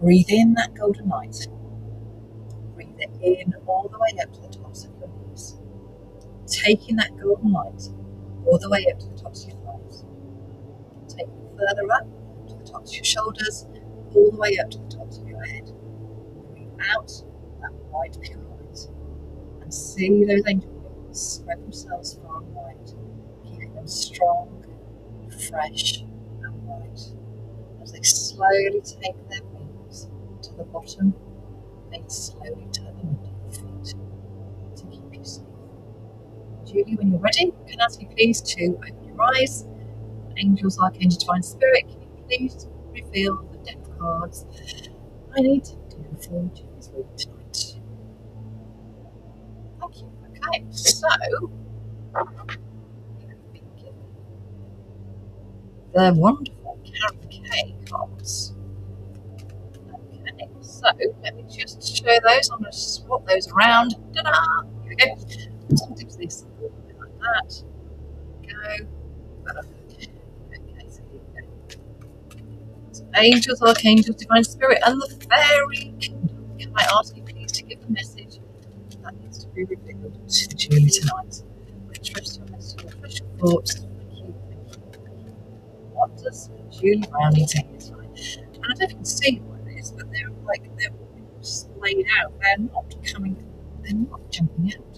Breathe in that golden light. Breathe it in all the way up to the tops of your knees. Taking that golden light all the way up to the tops of your thighs. Take it further up to the tops of your shoulders, all the way up to the tops of your head. Breathe out that white pure light. And see those angel wings spread themselves far and wide, keeping them strong, fresh and bright. As they slowly take their wings to the bottom, they slowly turn them under your feet to keep you safe. Julie, when you're ready, can I ask you please to open your eyes? Angels, Archangels, Divine Spirit, can you please reveal the deck of cards I need to do for Julie's reading tonight? Thank you. Okay, so they're wonderful Carol K cards. Okay, so let me just show those. I'm going to swap those around. Ta-da! Here we go. Just going to do this a little bit like that. Go. Okay, so here we go. So angels, archangels, divine spirit, and the fairy kingdom. Can I ask you please to give the message that needs to be revealed to Julie tonight? I trust your message, refresh your thoughts. Thank you. What does Julie Brown need to hear tonight? And I don't know if you can see what it is, but they're splayed out. They're not coming, they're not jumping out.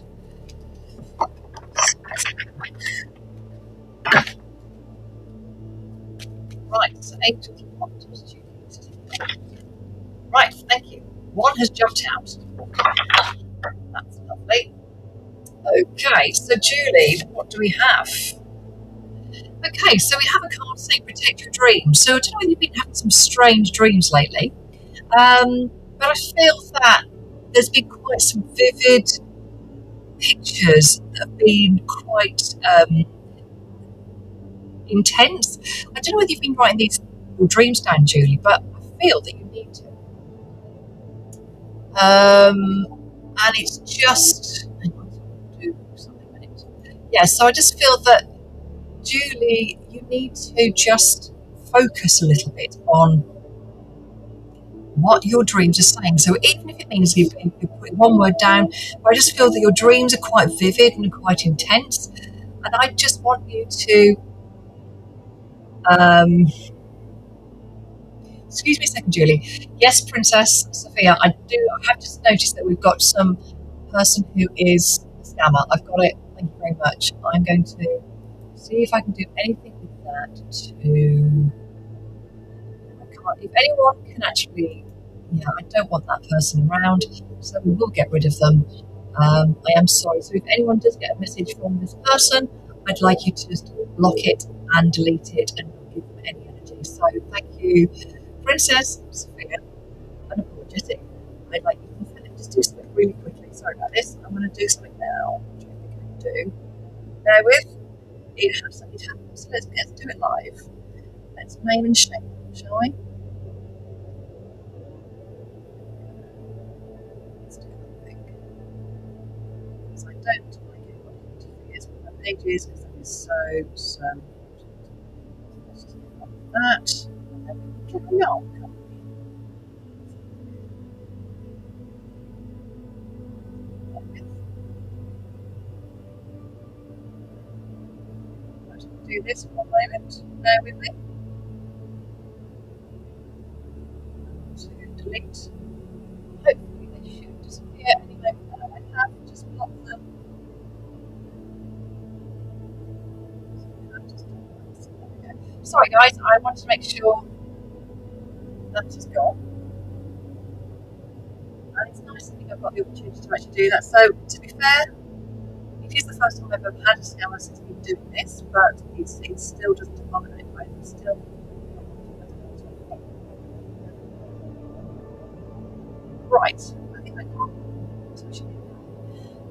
Right, so angels, what does Julie need to hear? Right, thank you. One has jumped out. That's lovely. Okay, so Julie, what do we have? Okay, so we have a card saying protect your dreams. So I don't know whether you've been having some strange dreams lately, but I feel that there's been quite some vivid pictures that have been quite intense. I don't know whether you've been writing these dreams down, Julie, but I feel that you need to. And it's just, yeah, so I just feel that, Julie, you need to just focus a little bit on what your dreams are saying. So even if it means you put one word down, but I just feel that your dreams are quite vivid and quite intense. And I just want you to, excuse me a second, Julie. Yes, Princess Sophia, I have just noticed that we've got some person who is a scammer. I've got it. Thank you very much. I'm going to see if I can do anything with that to, if anyone can actually, yeah, I don't want that person around, so we will get rid of them. I am sorry. So if anyone does get a message from this person, I'd like you to just block it and delete it and not give them any energy. So thank you, Princess Sophia. Unapologetic. I'd like you to just do something really quickly. Sorry about this. I'm going to do something now, which I think I can do. Bear with. It happens. So let's do it live. Let's name and shame, shall we? Let's do that thing. Because I don't like anyone who interferes with my pages, because that is so let's just get on with that. And then we can carry on, can't we? Let's do this for a moment. Bear with me. To delete. Hopefully they should disappear any moment that I have. Just block them. Sorry guys, I want to make sure that is gone. And it's nice to think I've got the opportunity to actually do that. So to be fair, it is the first time I've ever had a scammer since been doing this, but it still doesn't bother me. It's still right. I think I got it.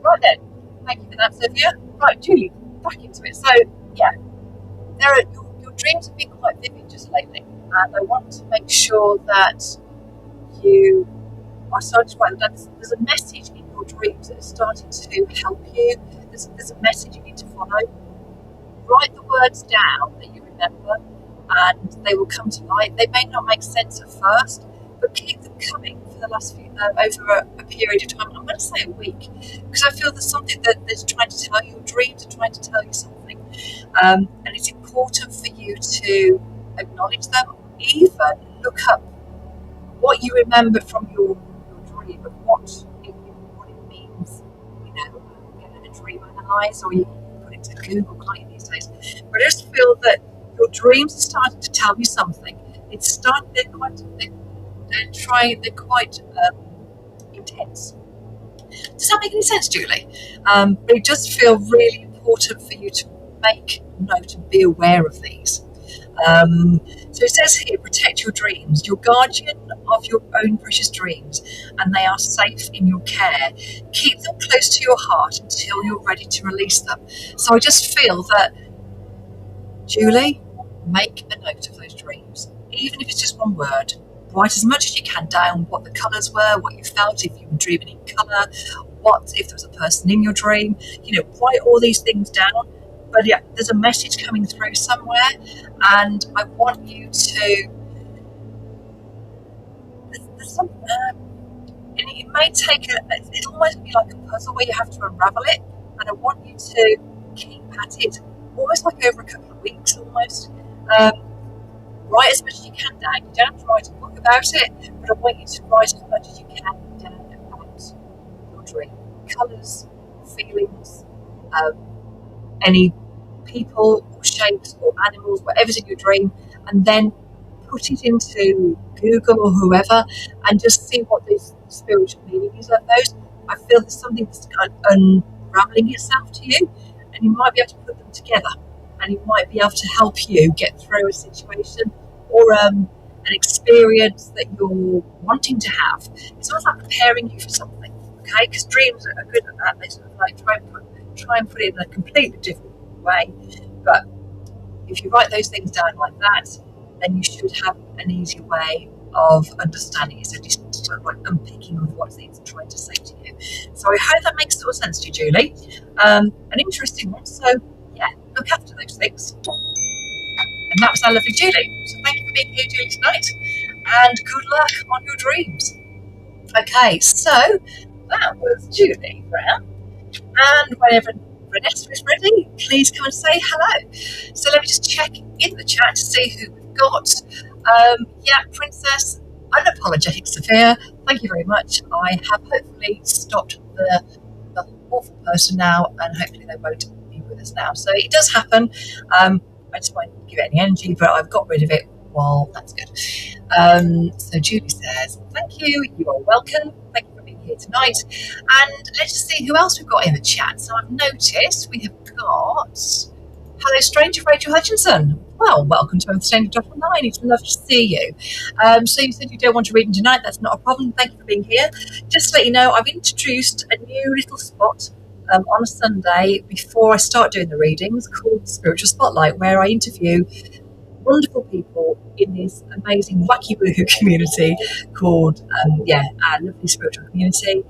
Right then, thank you for that, Sophia. Right, Julie, back into it. So yeah, your dreams have been quite vivid just lately, and I want to make sure that you are starting to write that there's a message in your dreams that is starting to help you. There's a message you need to follow. Write the words down that you remember, and they will come to light. They may not make sense at first, but keep them coming for the last few, over a period of time. I'm going to say a week, because I feel there's something that is trying to tell you. Your dreams are trying to tell you something, and it's important for you to acknowledge them. Even look up what you remember from your dream and what it means. You know, get a dream analyze, or you can put it to Google, can't you, these days? But I just feel that your dreams are starting to tell you something. It's starting. They're quite intense. Does that make any sense, Julie? But it does feel really important for you to make note and be aware of these. So it says here, protect your dreams. You're guardian of your own precious dreams, and they are safe in your care. Keep them close to your heart until you're ready to release them. So I just feel that, Julie, make a note of those dreams, even if it's just one word. Write as much as you can down what the colours were, what you felt, if you were dreaming in colour, what if there was a person in your dream. You know, write all these things down. But yeah, there's a message coming through somewhere, and I want you to. There's some. And it may take it'll almost be like a puzzle where you have to unravel it, and I want you to keep at it, almost like over a couple of weeks, almost. Write as much as you can down. You don't have to write a book about it, but I want you to write as much as you can down about your dream. Colours, feelings, any people or shapes or animals, whatever's in your dream, and then put it into Google or whoever and just see what the spiritual meaning is of those. I feel there's something that's kind of unraveling itself to you, and you might be able to put them together, and it might be able to help you get through a situation or an experience that you're wanting to have. It's almost like preparing you for something, okay? Because dreams are good at that. They sort of like try and put it in a completely different way. But if you write those things down like that, then you should have an easier way of understanding it. So just sort of like unpicking of what it's trying to say to you. So I hope that makes sort of sense to you, Julie. An interesting one. So yeah, look after those things. And that was our lovely Julie. So thank you for being here, Julie, tonight. and good luck on your dreams. Okay, so that was Julie Brown. And whenever Vanessa is ready, please come and say hello. So let me just check in the chat to see who we've got. Princess Unapologetic Sophia, thank you very much. I have hopefully stopped the awful person now, and hopefully they won't be with us now. So it does happen. I just won't give it any energy, but I've got rid of it. Well, that's good. So Julie says, thank you. You are welcome. Thank you for being here tonight. And let's just see who else we've got in the chat. So I've noticed we have got Hello Stranger Rachel Hutchinson. Well, welcome to Stranger.online. It's lovely to see you. So you said you don't want to read tonight. That's not a problem. Thank you for being here. Just to let you know, I've introduced a new little spot on a Sunday before I start doing the readings called Spiritual Spotlight, where I interview wonderful people in this amazing wacky woohoo community called our lovely spiritual community.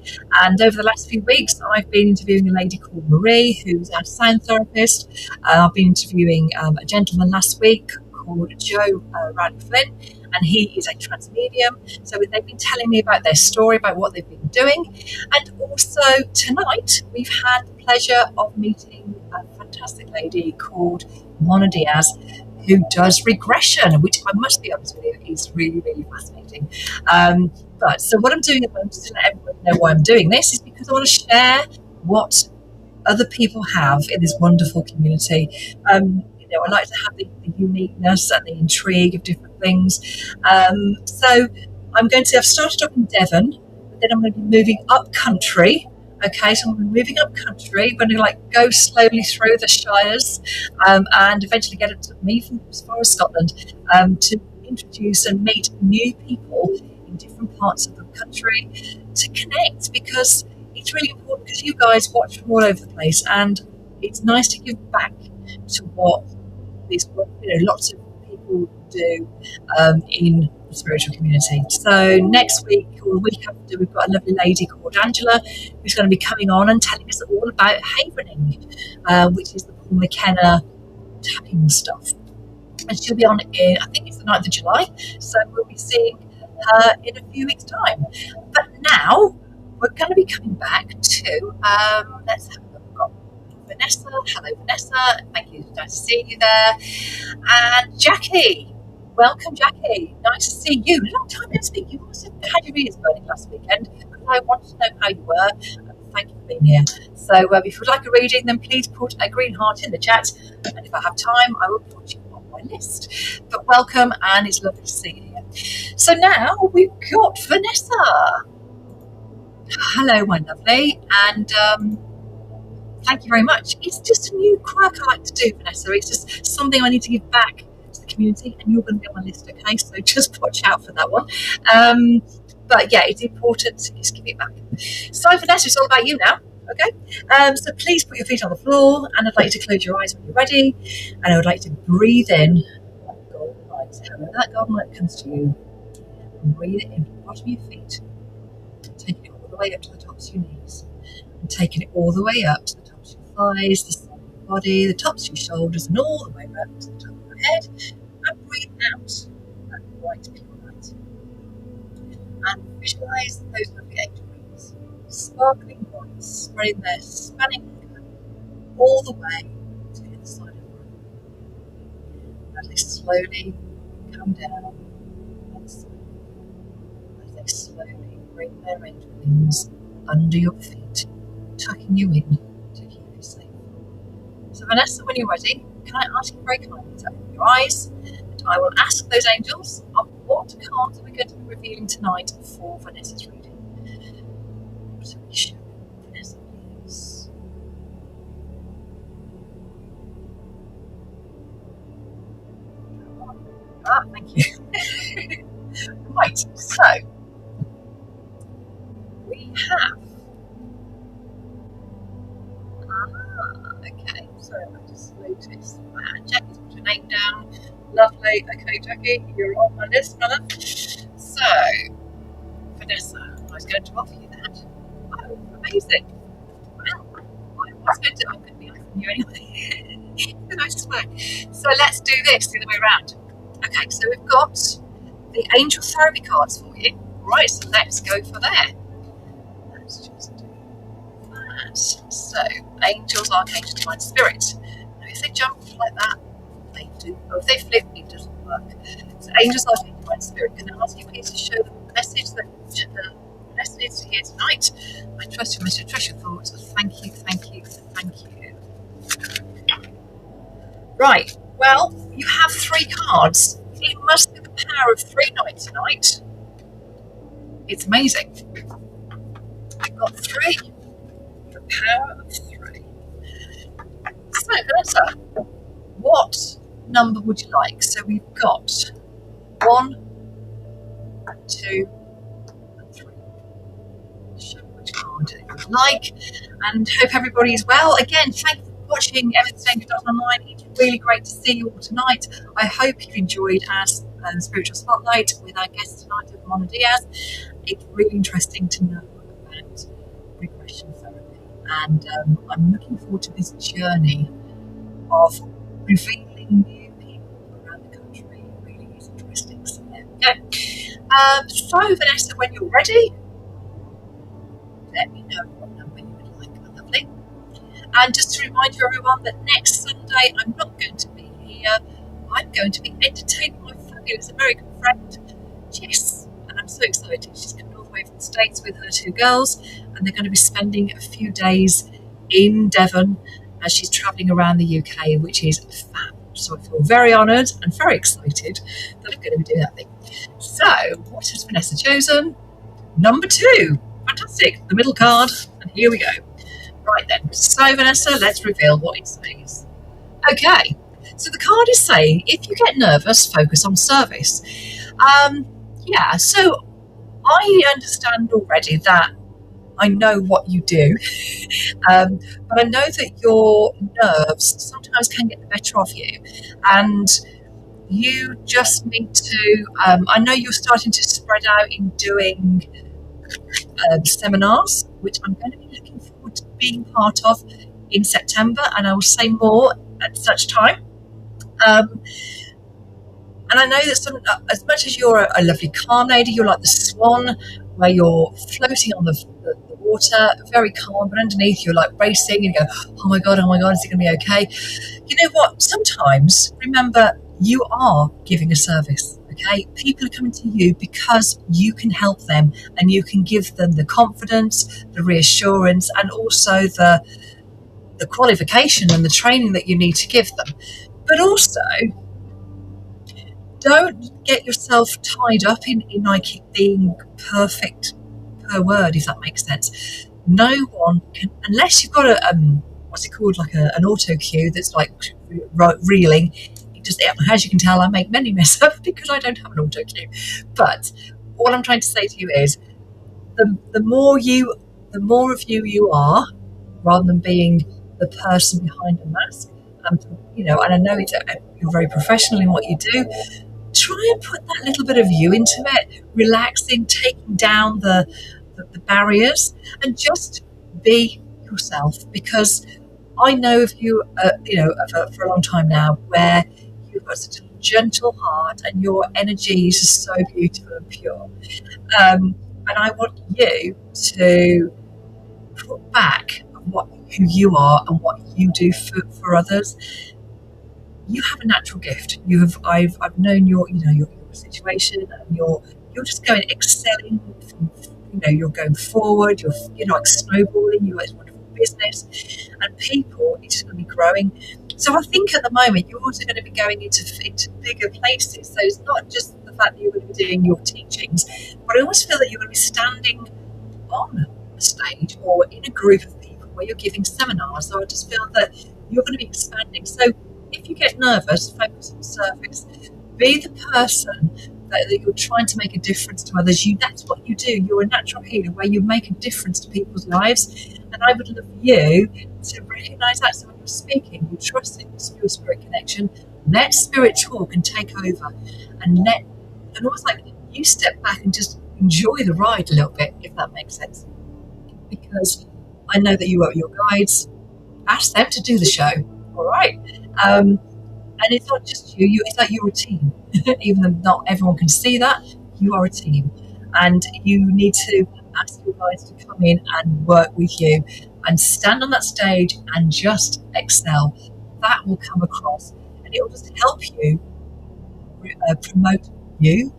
And over the last few weeks I've been interviewing a lady called Marie, who's our sound therapist. I've been interviewing a gentleman last week called Joe Radcliffe, and he is a trance medium. So they've been telling me about their story, about what they've been doing. And also tonight we've had the pleasure of meeting a fantastic lady called Mona Diaz, who does regression, which I must be honest with you is really, really fascinating. But so what I'm doing at the moment, just to let everyone know why I'm doing this, is because I want to share what other people have in this wonderful community. I like to have the uniqueness and the intrigue of different things. So I've started up in Devon, but then I'm going to be moving up country. Okay, so I'm moving up country. I'm going to go slowly through the shires and eventually get it to me from as far as Scotland to introduce and meet new people in different parts of the country to connect, because it's really important, because you guys watch from all over the place and it's nice to give back to what lots of people do in the spiritual community. So next week or the week after, we've got a lovely lady called Angela who's going to be coming on and telling us all about havening, which is the Paul McKenna tapping stuff. And she'll be on in, I think it's the 9th of July, so we'll be seeing her in a few weeks' time. But now we're going to be coming back to, let's have a look. We've got Vanessa. Hello, Vanessa. Thank you. Nice to see you there. And Jackie. Welcome, Jackie. Nice to see you. Long time no speak. You must have had your ears burning last weekend, because I wanted to know how you were. Thank you for being here. So if you'd like a reading, then please put a green heart in the chat, and if I have time, I will put you on my list. But welcome, and it's lovely to see you here. So now we've got Vanessa. Hello, my lovely, and thank you very much. It's just a new quirk I like to do, Vanessa. It's just something I need to give back to the community, and you're going to be on my list, okay? So just watch out for that one. But yeah, it's important to just give it back. So Vanessa, it's all about you now, okay? So please put your feet on the floor, and I'd like you to close your eyes when you're ready, and I would like to breathe in that golden light. When that golden light comes to you, and breathe it in from the bottom of your feet, taking it all the way up to the tops of your knees, and taking it all the way up to the tops of your thighs, the side of your body, the tops of your shoulders, and all the way up to the top of your head, and breathe out that white pure light. And visualize those lovely angel wings, sparkling white, spreading their spanning all the way to the other side of the room. As they slowly come down and as they slowly bring their angel wings under your feet, tucking you in to keep you safe. So Vanessa, when you're ready, can I ask you very kindly to open your eyes, and I will ask those angels of what cards are we going to be revealing tonight for Vanessa's reading. So we show Vanessa, please. Thank you. Right, so we have. Okay, sorry, I just noticed. Jackie's put her name down. Lovely. Okay, Jackie, you're on my list, brother. So, Vanessa, I was going to offer you that. Oh, amazing. Well, I'm going to be offering you anyway. The nicest way. So let's do this the other way around. Okay, so we've got the angel therapy cards for you. Right, so let's go for there. Let's just do that. So, angels, archangels, divine spirit. Now, if they jump like that, they do. Or if they flip, it doesn't work. So, angels, archangels, divine spirit. Can I ask you please to show them the message that the message is here tonight? I trust your message, trust your thoughts. Thank you, thank you, thank you. Right, well, you have 3 cards. It must be the power of 3 nights tonight. It's amazing. I've got 3. The power of 3. So, Vanessa, what number would you like? So we've got 1, 2, and 3. Show me which card you would like, and hope everybody is well. Again, thank you for watching EmmaTheStanger.online. It's really great to see you all tonight. I hope you've enjoyed our spiritual spotlight with our guest tonight, Mona Diaz. It's really interesting to know about regression therapy, and I'm looking forward to this journey of revealing new people around the country. It really is interesting. So there we go. So Vanessa, when you're ready, let me know what number you would like. Lovely. And just to remind you, everyone, that next Sunday I'm not going to be here. I'm going to be entertaining my fabulous American friend, Jess. And I'm so excited. She's coming all the way from the States with her 2 girls, and they're going to be spending a few days in Devon as she's travelling around the UK, which is fab. So I feel very honoured and very excited that I'm going to be doing that thing. So, what has Vanessa chosen? Number 2. Fantastic. The middle card. And here we go. Right then. So, Vanessa, let's reveal what it says. Okay. So the card is saying, if you get nervous, focus on service. Yeah, so I understand already that I know what you do, but I know that your nerves sometimes can get the better of you, and you just need to, I know you're starting to spread out in doing seminars, which I'm going to be looking forward to being part of in September, and I will say more at such time. And I know that as much as you're a lovely calm lady, you're like the swan, where you're floating on the water, very calm, but underneath you're like racing, and you go, oh my God, is it going to be okay? You know what? Sometimes, remember, you are giving a service, okay? People are coming to you because you can help them, and you can give them the confidence, the reassurance, and also the qualification and the training that you need to give them. But also, don't get yourself tied up in like it being perfect per word, if that makes sense. No one can, unless you've got a what's it called, like an auto cue that's like reeling. As you can tell, I make many mess ups because I don't have an auto cue. But all I'm trying to say to you is, the more of you are, rather than being the person behind a mask. And I know you're very professional in what you do. Try and put that little bit of you into it, relaxing, taking down the barriers, and just be yourself. Because I know of you, for a long time now, where you've got such a gentle heart and your energy is just so beautiful and pure. And I want you to put back who you are and what you do for others. You have a natural gift. I've known your situation, and you're just going excelling. You're going forward. You're like snowballing. You've got this wonderful business, and people are just going to be growing. So I think at the moment you're also going to be going into bigger places. So it's not just the fact that you're going to be doing your teachings, but I almost feel that you're going to be standing on a stage or in a group of people where you're giving seminars. So I just feel that you're going to be expanding. So if you get nervous, focus on service. Be the person that you're trying to make a difference to others. That's what you do. You're a natural healer where you make a difference to people's lives. And I would love you to recognise that. So when you're speaking, you trust in your spirit connection. Let spirit talk and take over. And almost like you step back and just enjoy the ride a little bit, if that makes sense. Because I know that you are your guides. Ask them to do the show. All right. And it's not just you, it's like you're a team. even though not everyone can see that, you are a team. And you need to ask your guys to come in and work with you and stand on that stage and just excel. That will come across, and it will just help you promote the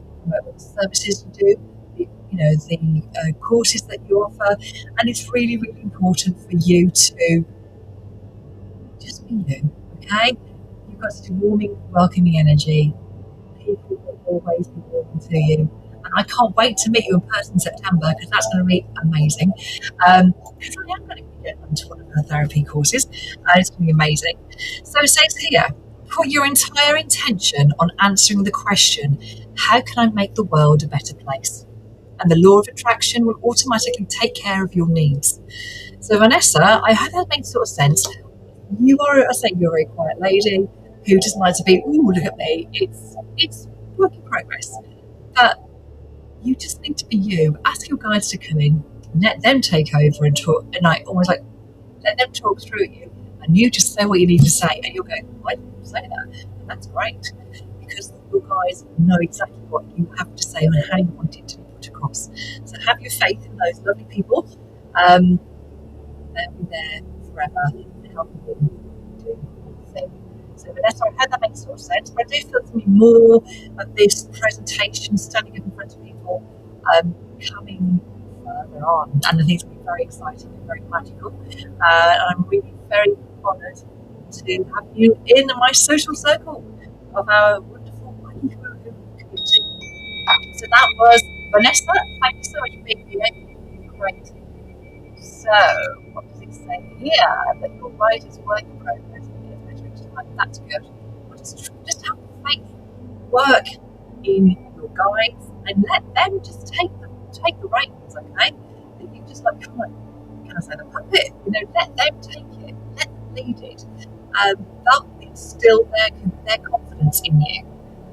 services you do, the courses that you offer. And it's really, really important for you to just be you, okay? You've got such a warming, welcoming energy. People will always be warm to you. And I can't wait to meet you in person in September, because that's going to be amazing. Because I am going to be going on to one of her therapy courses, and it's going to be amazing. So it says here, put your entire intention on answering the question, how can I make the world a better place? And the law of attraction will automatically take care of your needs. So Vanessa, I hope that makes sort of sense. You're a very quiet lady who doesn't like to be, ooh, look at me. It's work in progress. But you just need to be you. Ask your guides to come in, let them take over and talk, and almost like let them talk through you, and you just say what you need to say, and you'll go, I didn't say that, and that's great, because your guys know exactly what you have to say and how you want it to be put across. So have your faith in those lovely people. They'll be there forever to help you do the thing. So Vanessa, I hope that makes sort of sense, but I do feel to me more of this presentation, standing up in front of people, coming further on, and I think it's going to be very exciting and very magical. And I'm really very honoured to have you in my social circle of our wonderful community. So that was Vanessa. Thank you so much for being here. Great. So, what does it say here? That your guide is work in progress. That's good. We'll just have faith, work in your guides, and let them just take the reins, okay? That you just come on, can I say the puppet? Let them take it, let them lead it. They'll instill their confidence in you,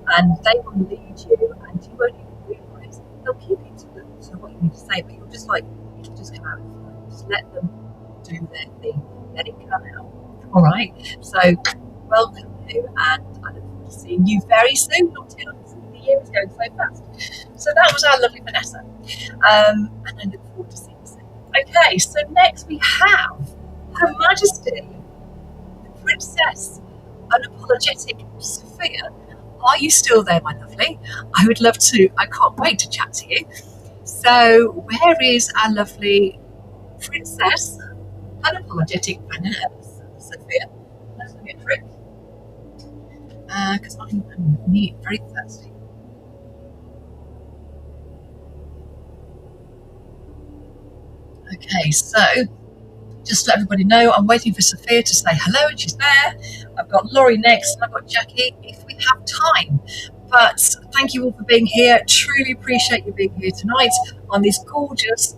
and they will lead you, and you won't even realise. They'll keep it to what you need to say, but it'll just come out. Just let them do their thing, let it come out. All right. So welcome you, and I look forward to seeing you very soon. Not too long, the year is going so fast. So that was our lovely Vanessa, and I look forward to seeing you soon. Okay, so next we have Her Majesty, the Princess Unapologetic Sophia. Are you still there, my lovely? I would love to. I can't wait to chat to you. So where is our lovely Princess Unapologetic Sophia? Let's look at a drink. Because I'm very thirsty. Okay, so just to let everybody know, I'm waiting for Sophia to say hello, and she's there. I've got Laurie next, and I've got Jackie if we have time. But thank you all for being here. Truly appreciate you being here tonight on this gorgeous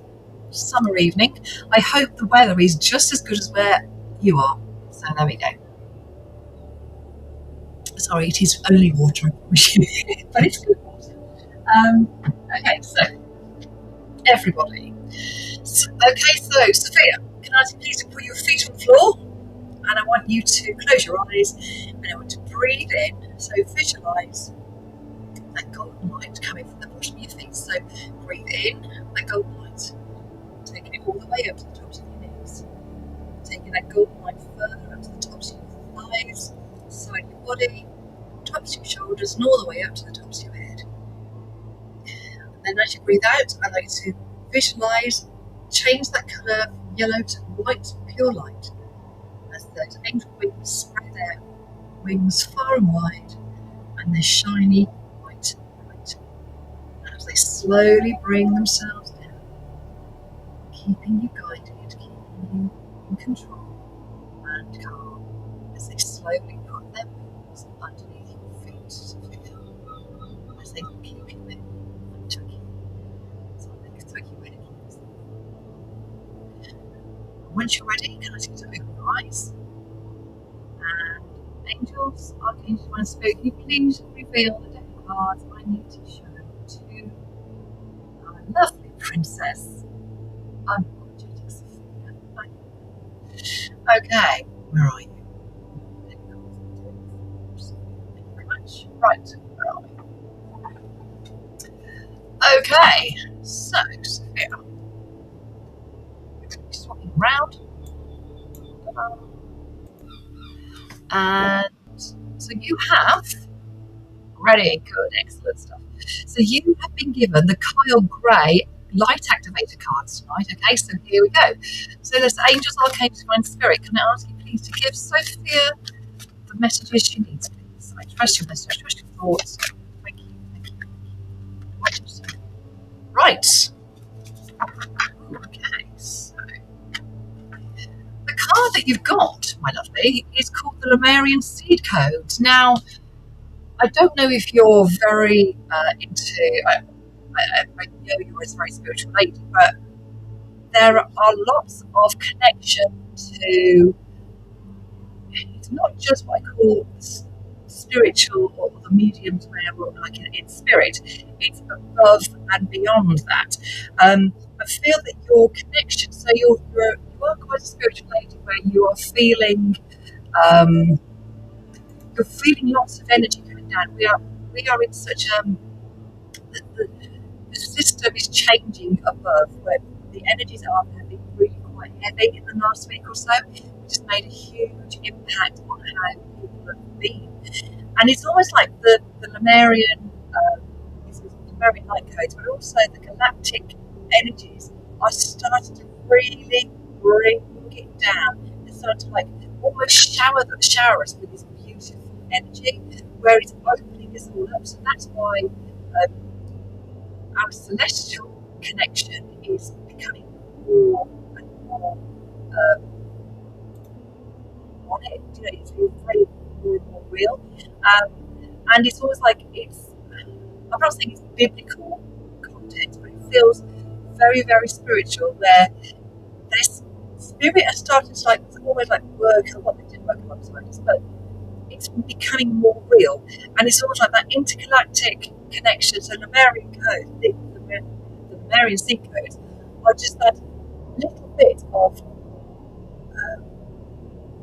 summer evening. I hope the weather is just as good as where you are. So there we go. Sorry, it is only water, I promise you, but it's good water. Okay, so everybody. Okay, so Sophia, can I ask you please to put your feet on the floor, and I want you to close your eyes, and I want to breathe in. So visualise that golden light coming from the bottom of your feet. So breathe in that golden light, taking it all the way up to the tops of your knees, taking that golden light further up to the tops of your thighs, side of your body, tops of your shoulders, and all the way up to the tops of your head. And then as you breathe out, I'd like to visualise, change that colour from yellow to white, pure light, as those angel wings spread their wings far and wide, and their shiny white light, as they slowly bring themselves down, keeping you guided, keeping you in control and calm, as they slowly put their wings underneath your feet, as they keep you in and tuck you. So they can tuck you in. Once you're ready, can I ask you to open your eyes? And angels, archangels, and spirit, can you please reveal the deck of cards I need to show to our lovely princess, Unapologetic Sophia? Okay, where are you? Thank you very much. Right, where are we? Okay, so Sophia, swapping around. And so you have, ready, good, excellent stuff. So you have been given the Kyle Gray light activator cards tonight. Okay, so here we go. So there's Angels, Archangels, Divine Spirit. Can I ask you please to give Sophia the messages she needs, please? I trust your message, I trust your thoughts. Thank you, thank you, thank you. Right. Okay, so the card that you've got, my lovely, is called the Lemurian Seed Code. Now, I don't know if you're very into, I know you're a very spiritual lady, but there are lots of connection to, it's not just what I call spiritual or the medium's way of like in spirit, it's above and beyond that. I feel that your connection, so you are quite a spiritual lady where you are feeling, you're feeling lots of energy coming down. We are in such the system is changing above, where the energies are been really quite heavy in the last week or so, which has made a huge impact on how people have been. And it's almost like the Lemurian, Lemurian light codes, but also the galactic energies are starting to really bring it down. It's starting to like almost shower us with this beautiful energy, where it's opening us all up. So that's why our celestial connection is becoming more and more on it. You know, it's very more and more real. And it's always like I'm not saying it's biblical content, but it feels very, very spiritual, where this spirit is starting to like almost like work on what they didn't work alongside us, but it's becoming more real. And it's almost like that intergalactic connection. So Lemurian code, the Lemurian seed codes are just that little bit of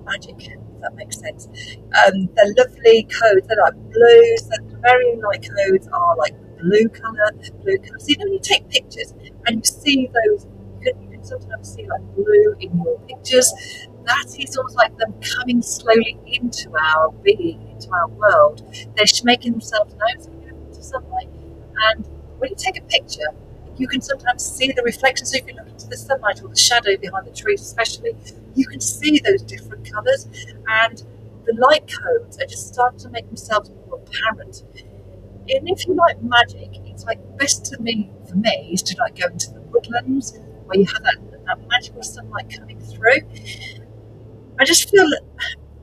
magic, if that makes sense. They're lovely codes, they're like blues. The Lemurian light codes are like blue colour. So you know when you take pictures and you see those, you can sometimes see like blue in your pictures. That is almost like them coming slowly into our being, into our world. They're making themselves known, so you look into sunlight, and when you take a picture, you can sometimes see the reflection. So if you look into the sunlight or the shadow behind the trees especially, you can see those different colours, and the light codes are just starting to make themselves more apparent. And if you like magic, it's like best for me is to like go into the woodlands where you have that magical sunlight coming through. I just feel that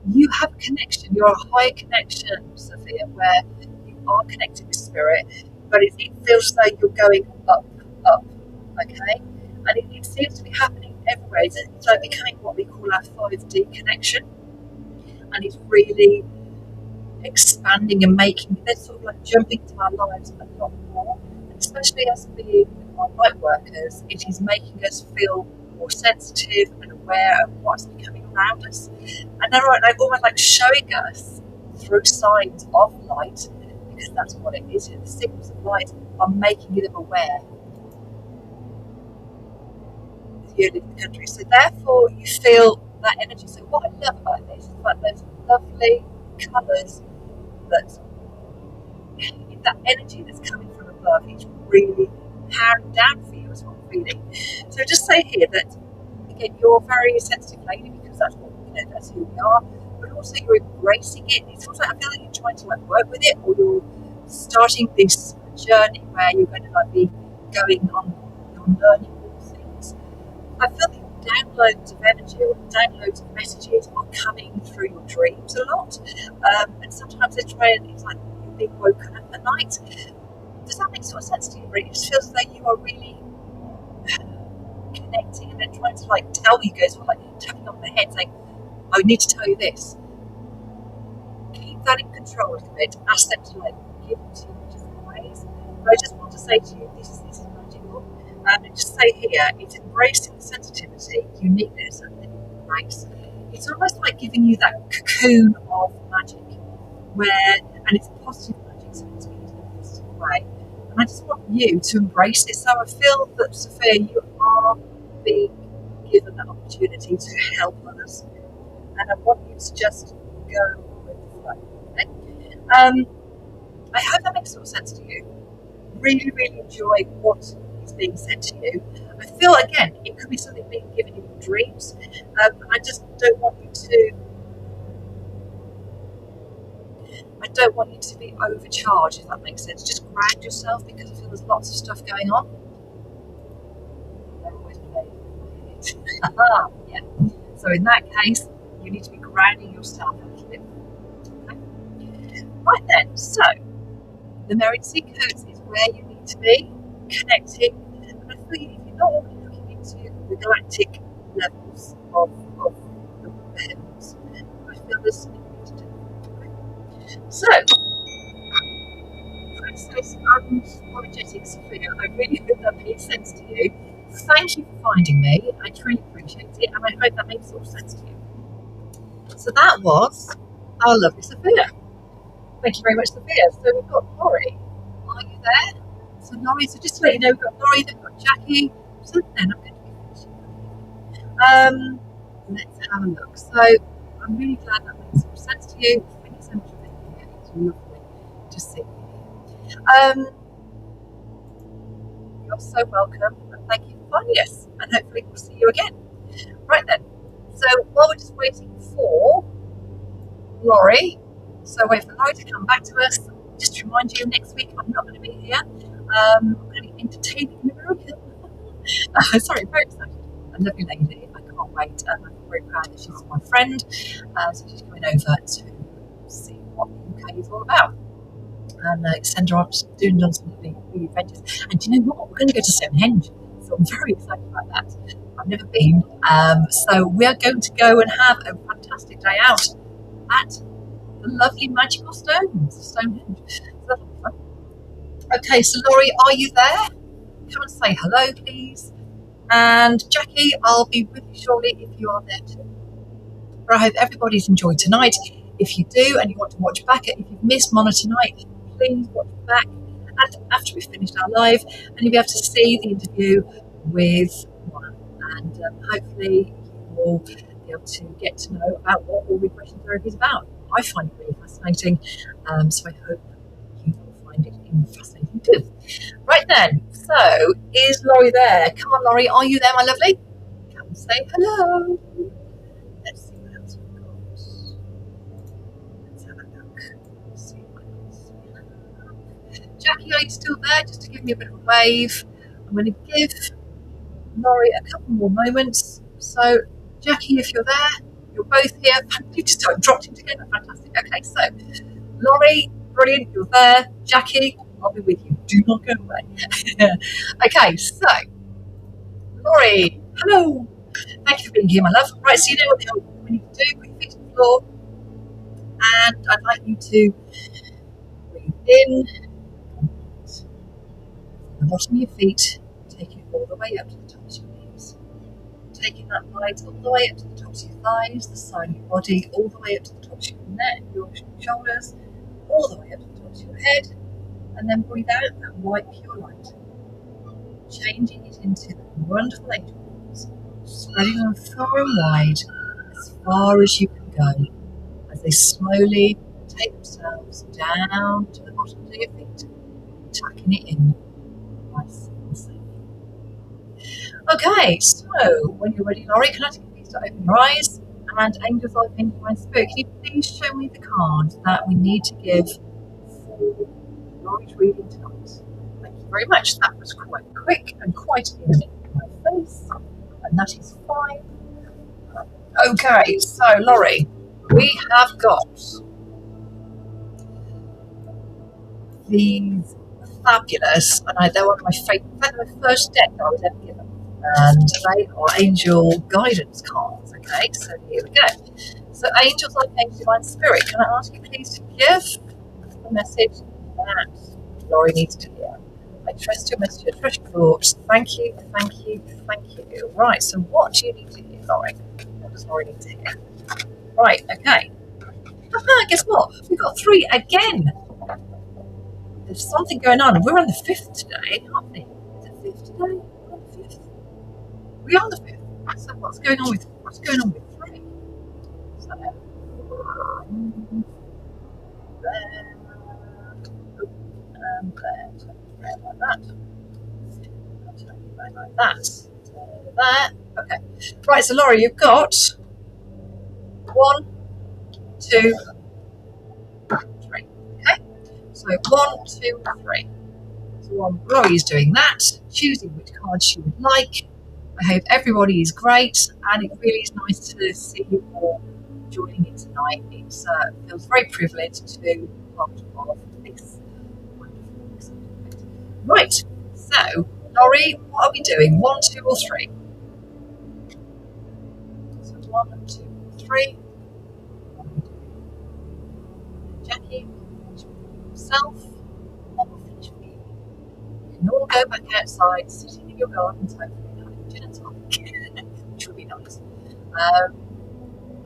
you have a connection, you're a higher connection, Sophia, where you are connected with spirit, but it feels like you're going up, okay? And it seems to be happening everywhere. It's like becoming what we call our 5D connection, and it's really expanding and making, they're sort of like jumping into our lives a lot more, and especially as being light workers, it is making us feel more sensitive and aware of what's becoming around us. And they're like almost like showing us through signs of light, because that's what it is. The signals of light are making them aware that you live in the country. So therefore you feel that energy. So what I love about this is like those lovely colours, that energy that's coming from above, it's really powering down for you, is what I'm feeling. So just say here that again, you're a very sensitive lady, because that's what that's who we are, but also you're embracing it. It's also like I feel like you're trying to like work with it, or you're starting this journey where you're going to like be going on learning all things. I feel the downloads of energy or downloads of messages are coming through your dreams a lot, and sometimes it's like you're being woken up at night. Does that make sort of sense to you? It just feels like you are really connecting, and then trying to like tell you guys, or like tapping on the head saying, I need to tell you this. Keep that in control a little bit. Ask them to like give it to you in different ways. But I just want to say to you, this is magical. And just say here, it's embracing the sensitivity, uniqueness, and grace. It's almost like giving you that cocoon of magic, and it's positive magic, so it's used in a positive way. And And I just want you to embrace it. So I feel that, Sophia, you are being given that opportunity to help others. And I want you to just go with the flow. Okay? I hope that makes sort of sense to you. Really, really enjoy what is being said to you. I feel, again, it could be something being given in your dreams. And I just don't want you to... I don't want you to be overcharged, if that makes sense. Just ground yourself, because I feel there's lots of stuff going on. Yeah. So in that case, you need to be grounding yourself a little bit. Okay. Right then, so the Merit-C codes is where you need to be connecting. And I feel if you're not already looking into the galactic levels of the heavens, I feel there's something you need to do. So, Princess Unapologetic Sophia, I really hope that made sense to you. Thank you for finding me. I truly appreciate it, and I hope that makes sort of sense to you. So that was our lovely Sophia. Thank you very much, Sophia. So we've got Laurie. Are you there? So Laurie, so just to let you know, we've got Laurie, then we've got Jackie. So then I'm going to be finishing. Let's have a look. So I'm really glad that makes sort of sense to you. Thank you so much for being here. It's lovely to see you here. You're so welcome, and thank you for finding us. And hopefully we'll see you again. Right then. So while we're just waiting for Laurie, so wait for Laurie to come back to us. Just to remind you, next week I'm not going to be here. I'm going to be entertaining in America. Sorry, very excited. A lovely lady. I can't wait. I'm very proud that she's my friend. So she's coming over to see what the UK is all about. And send her on doing some big adventures. And do you know what? We're going to go to Stonehenge. So I'm very excited about that. I've never been. So we are going to go and have a fantastic day out at the lovely magical stones, Stonehenge. So that'll be fun. Okay, so Laurie, are you there? Come and say hello, please. And Jackie, I'll be with you shortly if you are there too. But I hope everybody's enjoyed tonight. If you do and you want to watch back, if you've missed Mona tonight, please watch back. And after we've finished our live, and you'll be able to see the interview with Mona. And hopefully you will be able to get to know about what all regression therapy is about. I find it really fascinating, so I hope you will find it fascinating too. Right then, so is Laurie there? Come on, Laurie, are you there, my lovely? Come and say hello. Let's see what else we've got. Let's have a look. Let's see what else we have. Jackie, are you still there? Just to give me a bit of a wave. I'm going to give Laurie a couple more moments. So, Jackie, if you're there, you're both here. You just dropped in together. Fantastic. Okay, so Laurie, brilliant. You're there. Jackie, I'll be with you. Do not go away. Okay, so Laurie, hello. Thank you for being here, my love. Right, so you know what the hell we need to do. Put your feet on the floor, and I'd like you to breathe in the bottom of your feet, take it all the way up to the tops of your knees. Taking that light all the way up to the tops of your thighs, the side of your body, all the way up to the tops of your neck, your shoulders, all the way up to the tops of your head, and then breathe out that white pure light, changing it into the wonderful angel wings, spreading them far and wide, as far as you can go, as they slowly take themselves down to the bottom of your feet, tucking it in nice and safe. Okay, so when you're ready, Laurie, can I ask you please to open your eyes? And angels, archangels, my spirit, can you please show me the card that we need to give for Laurie's reading tonight? Thank you very much. That was quite quick and quite in my face, and that is fine. Okay, so Laurie, we have got these fabulous, and they're one of my favourite. They're the first deck that I was ever given. And they are angel guidance cards. Okay, so here we go. So angels, archangels, divine spirit, can I ask you please to give the message that Laurie needs to hear? I trust your message, I trust your thoughts. Thank you, thank you, thank you. Right, so what do you need to hear, Laurie? What does Laurie need to hear? Right, okay. Guess what? We've got 3 again. there's something going on. And we're on the 5th today, aren't we? Is it 5th today? We're on the 5th. We are on the 5th. So what's going on with 3? So like that. Okay. Right, so Laurie, you've got 1, 2, 3. Okay. So 1, 2, 3. So while Laurie's doing that, choosing which card she would like. I hope everybody is great, and it really is nice to see you all joining in tonight. It feels very privileged to be part of this wonderful experiment. Right, so Laurie, what are we doing? 1, 2, or 3? So 1, 2, 3. Jackie, finish with yourself, and then we'll finish with you. You can all go back outside, sitting in your gardens, hopefully having gin and tonic, which would be nice.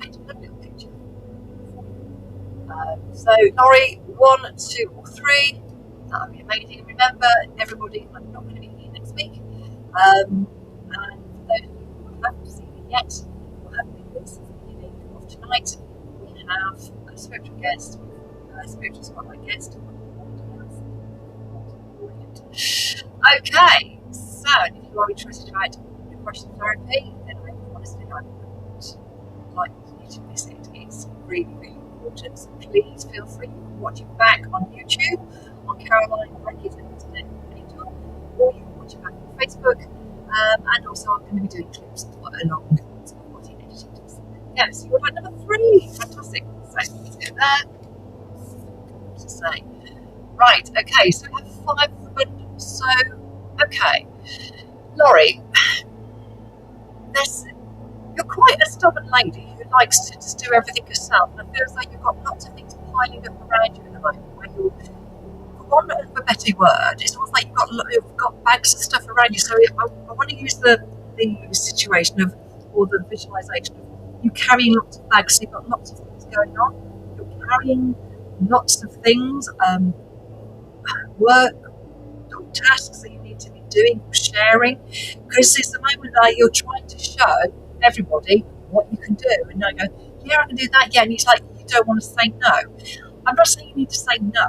Paint a little picture. So Laurie, 1, 2, or 3. That would be amazing. And remember, everybody, I'm not going to be here next week. And for those of you who haven't seen it yet, or haven't been with us at the beginning of tonight, we have a spiritual guest, a spiritual spotlight guest. Okay, so if you are interested about regression therapy, then honestly I would like you to miss it. It's really, really important. So please feel free. You can watch it back on YouTube on Caroline Reckitt's Internet Angel, or you can watch it back on Facebook. And also I'm going to be doing clips along so what it edited. Yeah, so you're like number 3. Fantastic. So let's go there. To say. Right, okay, so we have 5 women. So, okay. Laurie, you're quite a stubborn lady who likes to just do everything herself, and it feels like you've got lots of things piling up around you at the moment where you're, for want of a better word, it's almost like you've got bags of stuff around you. So I want to use the situation of, or the visualization of you carrying lots of bags, so you've got lots of things going on. You're carrying lots of things, work, or tasks that you need to be doing, sharing, because it's the moment that you're trying to show everybody what you can do, and they go, yeah, I can do that, yeah, and it's like you don't want to say no. I'm not saying you need to say no.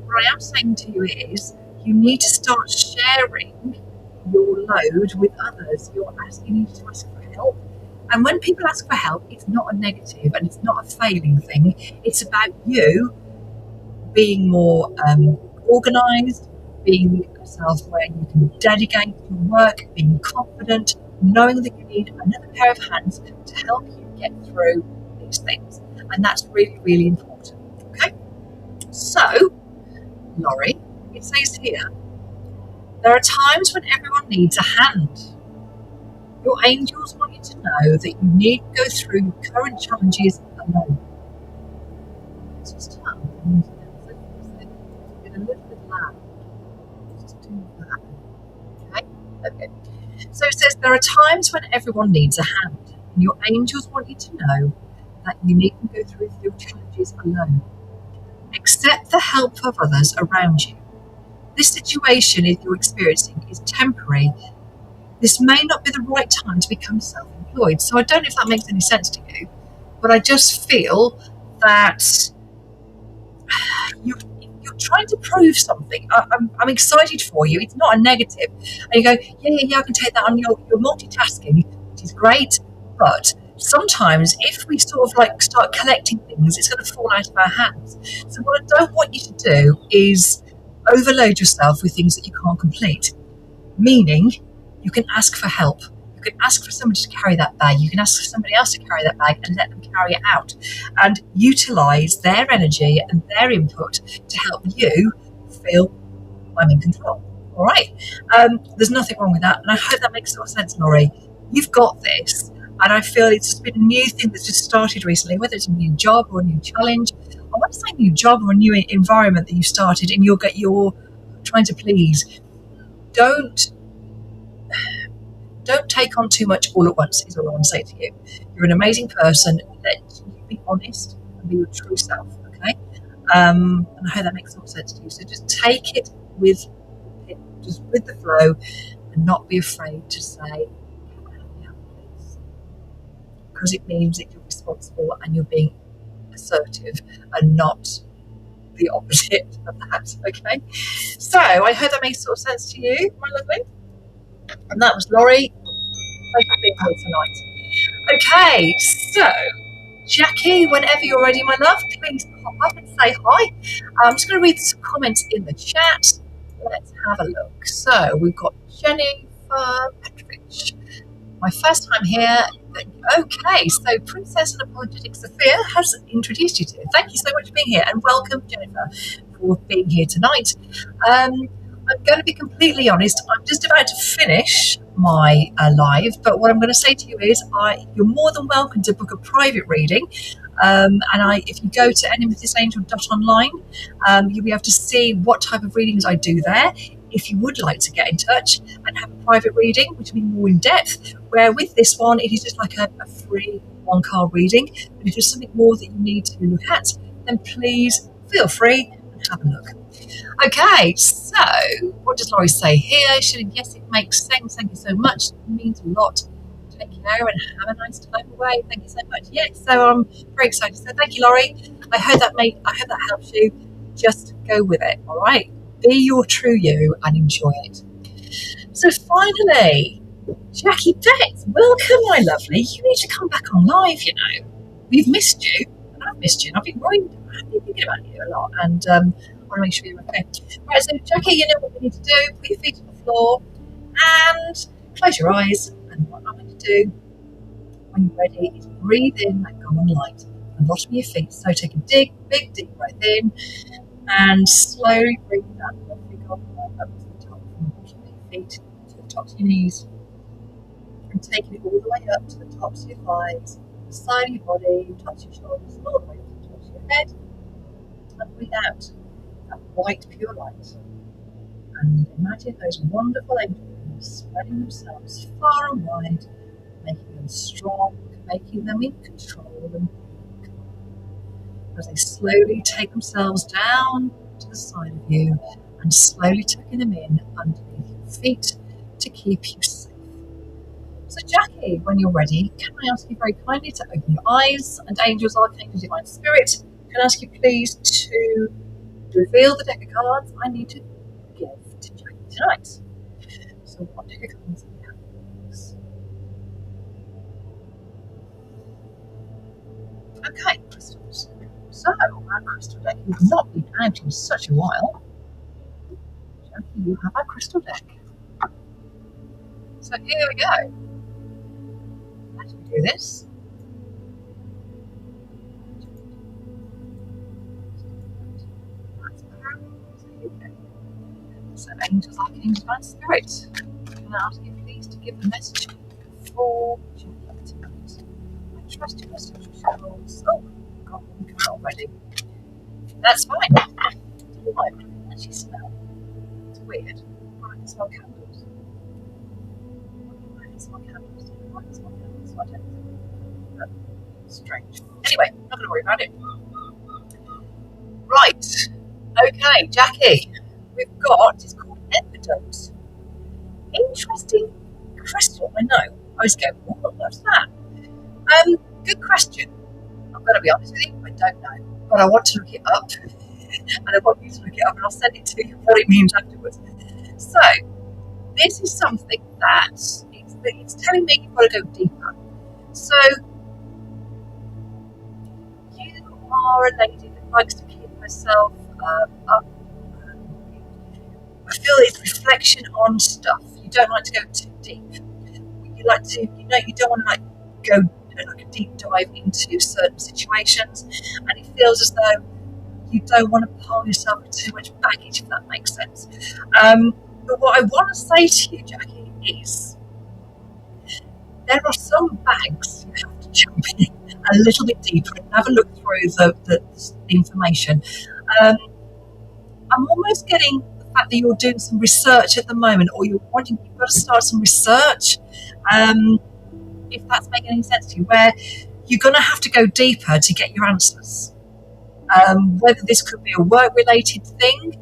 What I am saying to you is you need to start sharing your load with others. You need to ask for help, and when people ask for help, it's not a negative and it's not a failing thing. It's about you being more organised, being yourself where you can delegate your work, being confident, knowing that you need another pair of hands to help you get through these things. And that's really, really important. Okay? So, Laurie, it says here, there are times when everyone needs a hand. Your angels want you to know that you need to go through your current challenges alone. It's just tough. It's a little bit loud. Just do that. Okay. So it says there are times when everyone needs a hand, and your angels want you to know that you need to go through your challenges alone. Accept the help of others around you. This situation you're experiencing is temporary. This may not be the right time to become self-employed. So I don't know if that makes any sense to you, but I just feel that you're trying to prove something. I'm excited for you. It's not a negative. And you go, yeah, I can take that on. You're multitasking, which is great. But sometimes if we sort of like start collecting things, it's going to fall out of our hands. So what I don't want you to do is overload yourself with things that you can't complete. Meaning, you can ask for help. You can ask for somebody to carry that bag. You can ask for somebody else to carry that bag and let them carry it out. And utilise their energy and their input to help you feel I'm in control. All right? There's nothing wrong with that. And I hope that makes a lot of sense, Laurie. You've got this. And I feel it's just been a new thing that's just started recently, whether it's a new job or a new challenge. I want to say new job or a new environment that you started and you're trying to please. Don't take on too much all at once is all I want to say to you. You're an amazing person. Let you be honest and be your true self, okay? And I hope that makes all sense to you. So just take it with the flow, and not be afraid to say, "Can I help you out, please?" Because it means that you're responsible and you're being assertive, and not the opposite of that. Okay, so I hope that makes all sense to you, my lovely. And that was Laurie. Thank you for being here tonight. Okay, so Jackie, whenever you're ready, my love, please pop up and say hi. I'm just going to read some comments in the chat. Let's have a look. So we've got Jennifer Petrovich. My first time here. Okay, so Princess and Apologetic Sophia has introduced you to. Thank you so much for being here, and welcome, Jennifer, for being here tonight. I'm going to be completely honest. I'm just about to finish my live, but what I'm going to say to you is, you're more than welcome to book a private reading. If you go to amethystangel.online, you'll be able to see what type of readings I do there. If you would like to get in touch and have a private reading, which will be more in depth, where with this one, it is just like a free one-card reading. But if there's something more that you need to look at, then please feel free and have a look. Okay, so what does Laurie say here? She said, yes, it makes sense. Thank you so much. It means a lot. Take care and have a nice time away. Thank you so much. Yes, so I'm very excited. So thank you, Laurie. I hope that helps you. Just go with it, all right? Be your true you and enjoy it. So finally, Jackie Betts, welcome, my lovely. You need to come back on live, you know. We've missed you, and I've missed you, and I've been thinking about you a lot, and I want to make sure you're okay. Right, so Jackie, you know what we need to do. Put your feet on the floor and close your eyes. And what I'm going to do when you're ready is breathe in that golden light from the bottom of your feet. So take a big deep breath in, and slowly bring that lovely golden light up to the top, from the bottom of your feet to the tops of your knees, and taking it all the way up to the tops of your thighs, the side of your body, tops of your shoulders, all the way up to the tops of your head, and breathe out that white pure light. And imagine those wonderful angels spreading themselves far and wide, making them strong, making them in control and as they slowly take themselves down to the side of you and slowly tucking them in underneath your feet to keep you safe. So Jackie, when you're ready, can I ask you very kindly to open your eyes, and angels, archangels, divine spirit, can I ask you please to reveal the deck of cards I need to give to Jackie tonight. So what deck of cards do we have, please? Okay, crystals. So, our crystal deck has not been out in such a while. Jackie, you have our crystal deck. So here we go. As we do this, so angels, archangels, divine spirit, can I ask you please to give the message for Jackie tonight? I trust your message will. Oh, got one card already. That's fine. Do I actually smell? It's weird. I can smell candles. I can smell candles. I can smell candles. So I don't think that's strange. Anyway, not going to worry about it. Right. Okay, Jackie. We've got, it's called Epidote. Interesting crystal, I know. I was going, what's that? Good question. I'm going to be honest with you, I don't know. But I want to look it up. And I want you to look it up, and I'll send it to you what it means afterwards. So, this is something that it's telling me you've got to go deeper. So, you are a lady that likes to keep herself up. I feel it's reflection on stuff. You don't like to go too deep. You like to, you don't want to go like a deep dive into certain situations, and it feels as though you don't want to pile yourself with too much baggage, if that makes sense. But what I want to say to you, Jackie, is there are some bags you have to jump in a little bit deeper and have a look through the information. I'm almost getting the fact that you're doing some research at the moment, or you've got to start some research, if that's making any sense to you, where you're going to have to go deeper to get your answers. whether this could be a work-related thing,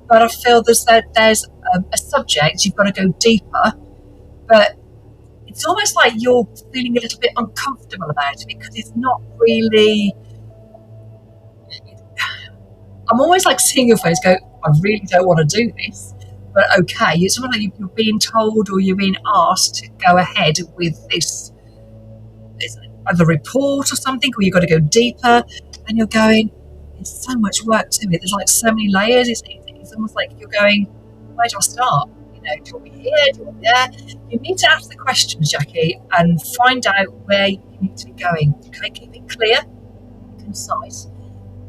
but I feel there's a subject you've got to go deeper, but it's almost like you're feeling a little bit uncomfortable about it because it's not really. I'm always like seeing your face go, I really don't want to do this, but okay. It's almost like you're being told or you're being asked to go ahead with this either report or something, or you've got to go deeper, and you're going, there's so much work to it. There's like so many layers. It's almost like you're going, where do I start? You know, do you want me here? Do you want me there? You need to ask the questions, Jackie, and find out where you need to be going. Okay, keep it clear, concise.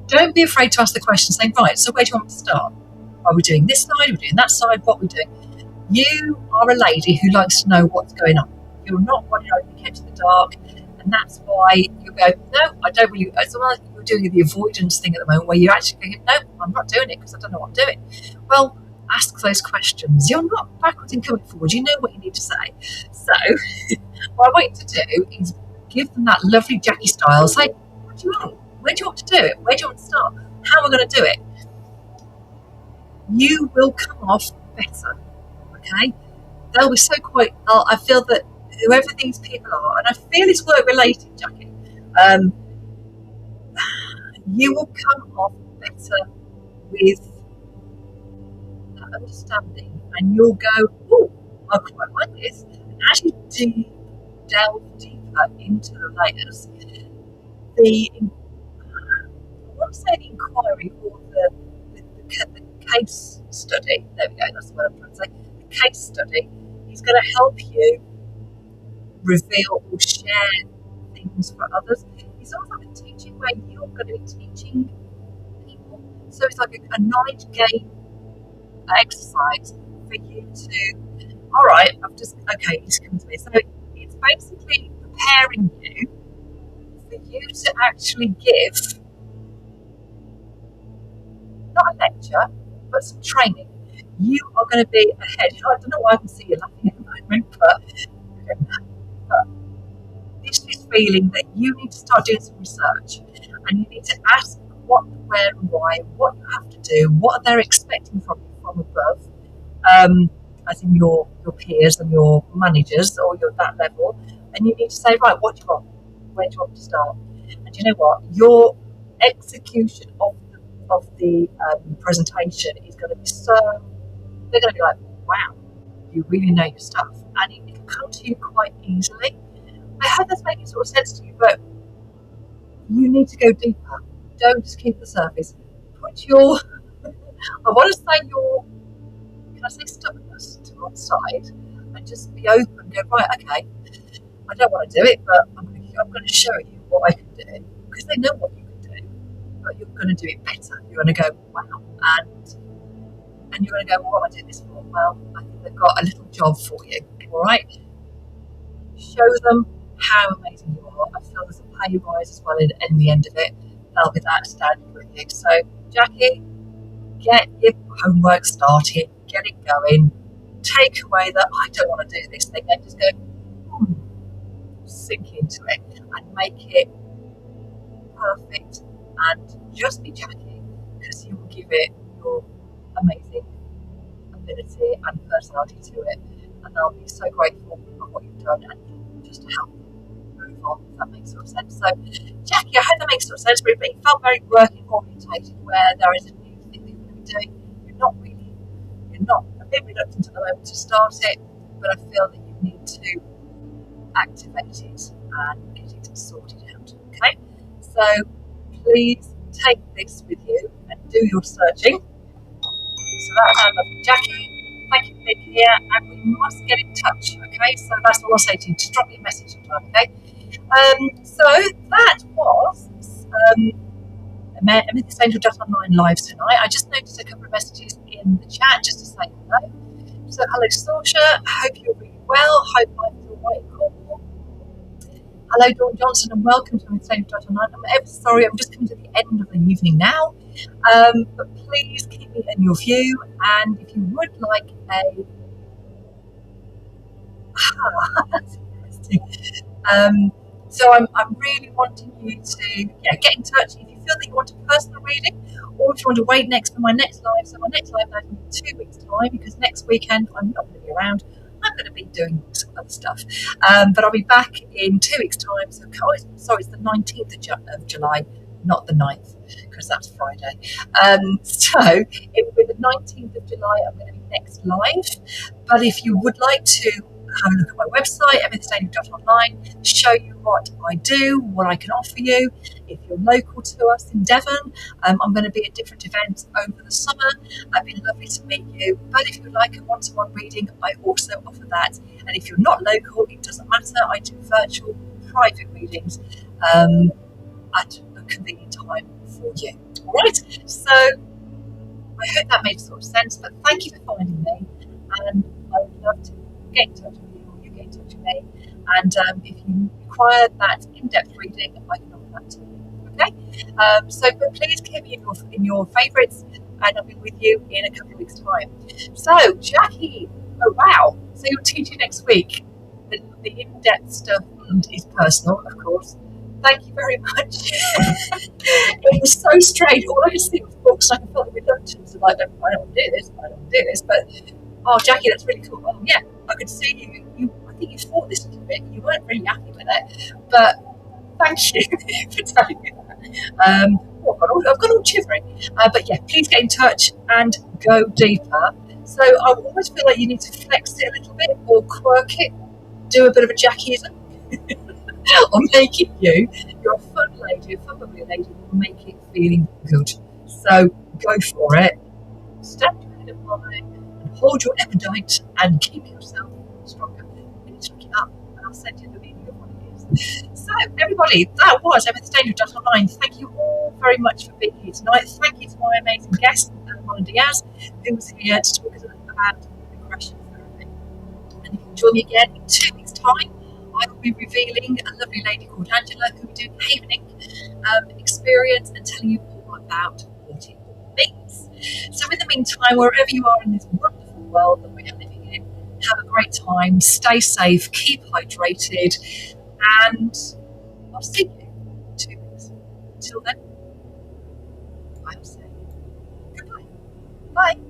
Don't be afraid to ask the question, saying, right, so where do you want me to start? Are we doing this side? Are we doing that side? What are we doing? You are a lady who likes to know what's going on. You're not one who likes to be kept in the dark. And that's why you go, no, I don't really. It's like you're doing the avoidance thing at the moment where you're actually going, no, I'm not doing it because I don't know what I'm doing. Well, ask those questions. You're not backwards and coming forward. You know what you need to say. So, what I want you to do is give them that lovely Jackie style. Say, what do you want? Where do you want to do it? Where do you want to start? How am I going to do it? You will come off better. Okay? They'll be so quite. I feel that whoever these people are, and I feel it's work related, Jackie, you will come off better with that understanding, and you'll go, oh, I quite like this. And as you delve deeper into the layers, I want to say the inquiry or the case study, there we go, that's what I'm trying to say, the case study is going to help you reveal or share things for others. It's almost like a teaching where you're going to be teaching people. So it's like a knowledge gain exercise for you to, all right, okay, it's come to me. So it's basically preparing you for you to actually give, not a lecture, but some training. You are going to be ahead. I don't know why I can see you laughing at the moment, but it's this feeling that you need to start doing some research and you need to ask what, where, and why, what you have to do, what they're expecting from you from above, as in your peers and your managers or your that level, and you need to say, right, what do you want? Where do you want to start? And you know what? Your execution of the presentation is going to be so, they're going to be like, wow, you really know your stuff, and it can come to you quite easily. I hope that's making sort of sense to you, but you need to go deeper. Don't just keep the surface. Put your, I want to say your, can I say stubbornness to one side, and just be open. Go, right, okay, I don't want to do it, but I'm going to show you what I can do, because they know what you can do, but you're going to do it better. You're going to go, wow, and you're going to go, well, what am I doing this for? Well, I think they've got a little job for you. All right, show them how amazing you are. I feel there's a pay rise as well in the end of it. They'll be that standing with you. So, Jackie, get your homework started, get it going, take away that I don't want to do this thing, and just go, sink into it and make it perfect, and just be Jackie, because you will give it your amazing ability and personality to it, and they'll be so grateful for what you've done and just to help move on, if that makes sort of sense. So, Jackie, I hope that makes sort of sense, but it felt very working orientated, where there is a new thing that you're going to be doing. You're not a bit reluctant at the moment to start it, but I feel that you need to activate it and get it sorted out. Okay, so please take this with you and do your searching. So that's our lovely Jackie. Thank you for being here, and we must get in touch. Okay, so that's all I'll say to you. Just drop me a message sometime. Okay. So that was Amethyst Angel Online live tonight. I just noticed a couple of messages in the chat just to say hello. So hello, Sorsha. I hope you're really well. Hope I'm all right. Cool. Hello, Dawn Johnson, and welcome to Amethyst Angel Online. I'm ever sorry, I'm just coming to the end of the evening now. But please keep me in your view, and if you would like a that's interesting. So I'm really wanting you to get in touch if you feel that you want a personal reading, or if you want to wait for my next live. So my next live is in 2 weeks' time, because next weekend I'm not going to be around. I'm going to be doing some other stuff, but I'll be back in 2 weeks' time. So sorry, it's the 19th of July, not the 9th, because that's Friday. So it will be the 19th of July. I'm going to be next live. But if you would like to have a look at my website, amethystdaily.online, show you what I do, what I can offer you. If you're local to us in Devon, I'm going to be at different events over the summer. It'd be lovely to meet you. But if you'd like a one-to-one reading, I also offer that. And if you're not local, it doesn't matter. I do virtual private readings at a convenient time for you. All right. So I hope that made sort of sense. But thank you for finding me, and I would love to get in touch with you, or you get in touch with me. And if you require that in-depth reading, I can offer that to you. Okay? But please keep me in your favourites, and I'll be with you in a couple of weeks' time. So, Jackie, oh wow! So you're teaching next week. The in-depth stuff is personal, of course. Thank you very much. It was so strange. All I could see was books. I felt reluctant. So I don't want to do this. I don't want to do this. But oh, Jackie, that's really cool. Oh yeah, I could see you. I think you thought this a little bit. You weren't really happy with it, but thank you for telling me that. I've got all shivering. But yeah, please get in touch and go deeper. So I always feel like you need to flex it a little bit, or quirk it, do a bit of a Jackieism. Or make it you. You're a fun lady, a fun lovely lady. Make it feeling good. So go for it. Stand your head up high and hold your appetite and keep yourself stronger. You need to look it up, and I'll send you the meaning of what it is. So everybody, that was amethystdaily.online. Thank you all very much for being here tonight. Thank you to my amazing guest, Mona Diaz, who was here to talk about regression therapy. And if you join me again in 2 weeks' time, I will be revealing a lovely lady called Angela, who will be doing Havening experience and telling you all about what it all means. So in the meantime, wherever you are in this wonderful world that we are living in, have a great time, stay safe, keep hydrated, and I'll see you in 2 weeks. Until then, I will say goodbye. Bye.